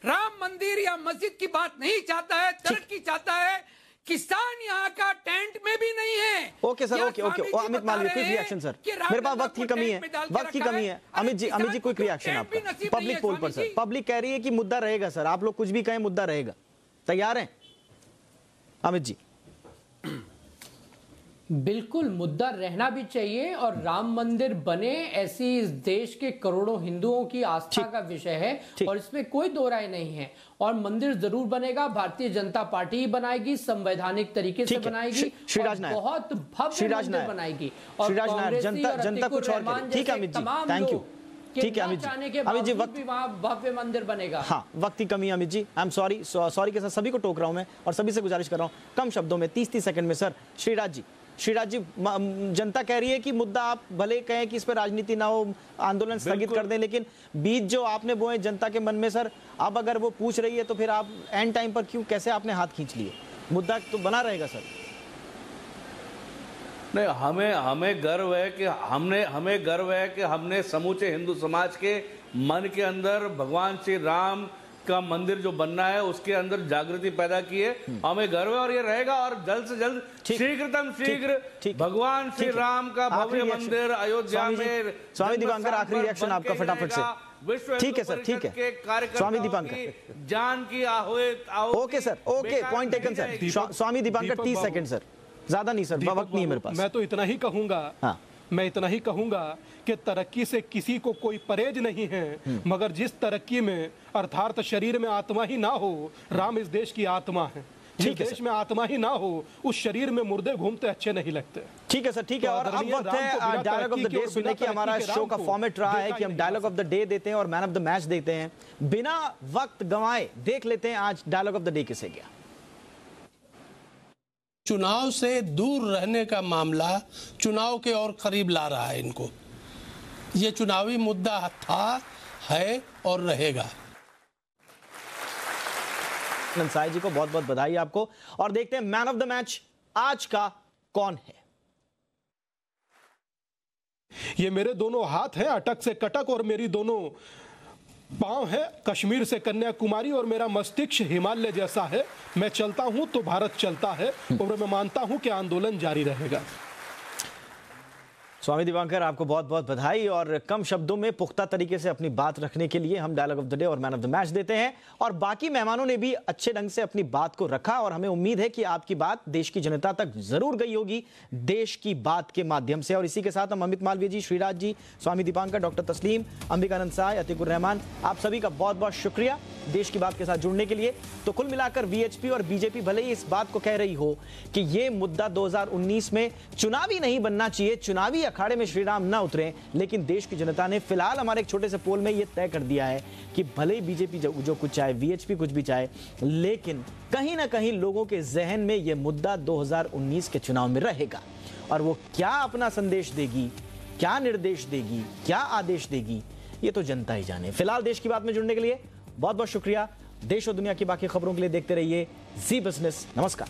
Speaker 10: राम मंदिर या मस्जिद की बात नहीं चाहता है, तरक्की चाहता है। किसान यहाँ का टेंट में भी नहीं है।
Speaker 1: Okay sir, okay Amit Malviya, quick reaction sir, मेरे पास वक्त की कमी है, अमित जी क्विक रिएक्शन आपका पब्लिक पोल पर सर। पब्लिक कह रही है कि मुद्दा रहेगा सर, आप लोग कुछ भी कहें मुद्दा रहेगा, तैयार हैं अमित जी?
Speaker 9: बिल्कुल, मुद्दा रहना भी चाहिए, और राम मंदिर बने ऐसी इस देश के करोड़ों हिंदुओं की आस्था का विषय है, और इसमें कोई दो राय नहीं है। और मंदिर जरूर बनेगा, भारतीय जनता पार्टी ही बनाएगी, संवैधानिक तरीके से बनाएगी, बहुत भव्य मंदिर बनाएगी। और
Speaker 1: जनता कुछ और, ठीक है अमित जी, थैंक यू। ठीक है अमित जी, अमित जी वक्त
Speaker 9: वहाँ भव्य मंदिर बनेगा।
Speaker 1: हाँ, वक्त की कमी Amit ji, I am sorry के साथ सभी को टोक रहा हूं मैं और सभी से गुजारिश कर रहा हूं कम शब्दों में 30 सेकंड में। सर श्रीराज जी, जनता कह रही है कि मुद्दा आप भले कहें कि इस पर राजनीति ना हो, आंदोलन स्थगित कर दें, लेकिन बीज जो आपने बोए जनता के मन में सर, अब अगर वो पूछ रही है तो फिर आप एंड टाइम पर क्यों, कैसे आपने हाथ खींच लिए? मुद्दा तो बना रहेगा सर।
Speaker 7: नहीं, हमें गर्व है कि हमने समूचे हिंदू समाज के मन के अंदर भगवान श्री राम का मंदिर जो बनना है उसके अंदर जागृति पैदा की है। हमें गर्व है और ये रहेगा, और जल्द से जल्द शीघ्र भगवान श्री राम का भव्य मंदिर अयोध्या में।
Speaker 1: स्वामी दीपांकर आखिरी रिएक्शन आपका फटाफट से। ठीक है सर, ठीक है स्वामी दीपांकर,
Speaker 7: जान की आहुति।
Speaker 1: Okay sir, okay, point taken sir. Swami Deepankar 30 second sir, ज्यादा नहीं सर, वक्त नहीं है मेरे पास।
Speaker 11: मैं तो इतना ही कहूंगा, मैं इतना ही कहूंगा कि तरक्की से किसी को कोई परहेज नहीं है, मगर जिस तरक्की में अर्थात शरीर में आत्मा ही ना हो, राम इस देश की आत्मा है, जिस देश में आत्मा ही ना हो उस शरीर में मुर्दे घूमते अच्छे नहीं लगते।
Speaker 1: ठीक है सर, ठीक है। और अब वक्त है डायलॉग ऑफ द डे सुनने की। हमारा शो का फॉर्मेट रहा है कि हम डायलॉग ऑफ द डे देते हैं और मैन ऑफ द मैच देते हैं। बिना वक्त गंवाए देख लेते हैं आज डायलॉग ऑफ द डे किसे गया।
Speaker 12: चुनाव से दूर रहने का मामला चुनाव के और करीब ला रहा है इनको। ये चुनावी मुद्दा था, है और रहेगा।
Speaker 1: साई जी को बहुत बहुत बधाई आपको। और देखते हैं मैन ऑफ द मैच आज का कौन है।
Speaker 11: ये मेरे दोनों हाथ हैं अटक से कटक, और मेरी दोनों पांव है कश्मीर से कन्याकुमारी, और मेरा मस्तिष्क हिमालय जैसा है। मैं चलता हूं तो भारत चलता है, और मैं मानता हूं कि आंदोलन जारी रहेगा।
Speaker 1: स्वामी दीपांकर आपको बहुत बहुत बधाई। और कम शब्दों में पुख्ता तरीके से अपनी बात रखने के लिए हम डायलॉग ऑफ द डे और मैन ऑफ द मैच देते हैं। और बाकी मेहमानों ने भी अच्छे ढंग से अपनी बात को रखा, और हमें उम्मीद है कि आपकी बात देश की जनता तक जरूर गई होगी देश की बात के माध्यम से। और इसी के साथ हम अमित मालवीय जी, श्रीराज जी, स्वामी दीपांकर, डॉक्टर तस्लीम, अंबिकानंद साय, अतीकुर रहमान, आप सभी का बहुत बहुत शुक्रिया देश की बात के साथ जुड़ने के लिए। तो कुल मिलाकर वीएचपी और बीजेपी भले ही इस बात को कह रही हो कि ये मुद्दा 2019 में चुनावी नहीं बनना चाहिए, चुनावी अखाड़े में श्री राम ना उतरे, लेकिन देश की जनता ने फिलहाल हमारे एक छोटे से पोल में यह तय कर दिया है कि भले ही बीजेपी जो कुछ चाहे, वीएचपी कुछ भी चाहे, लेकिन कहीं ना कहीं लोगों के जहन में यह मुद्दा 2019 के चुनाव में रहेगा। और वो क्या अपना संदेश देगी, क्या निर्देश देगी, क्या आदेश देगी, ये तो जनता ही जाने। फिलहाल देश की बात में जुड़ने के लिए बहुत बहुत शुक्रिया। देश और दुनिया की बाकी खबरों के लिए देखते रहिए जी बिजनेस। नमस्कार।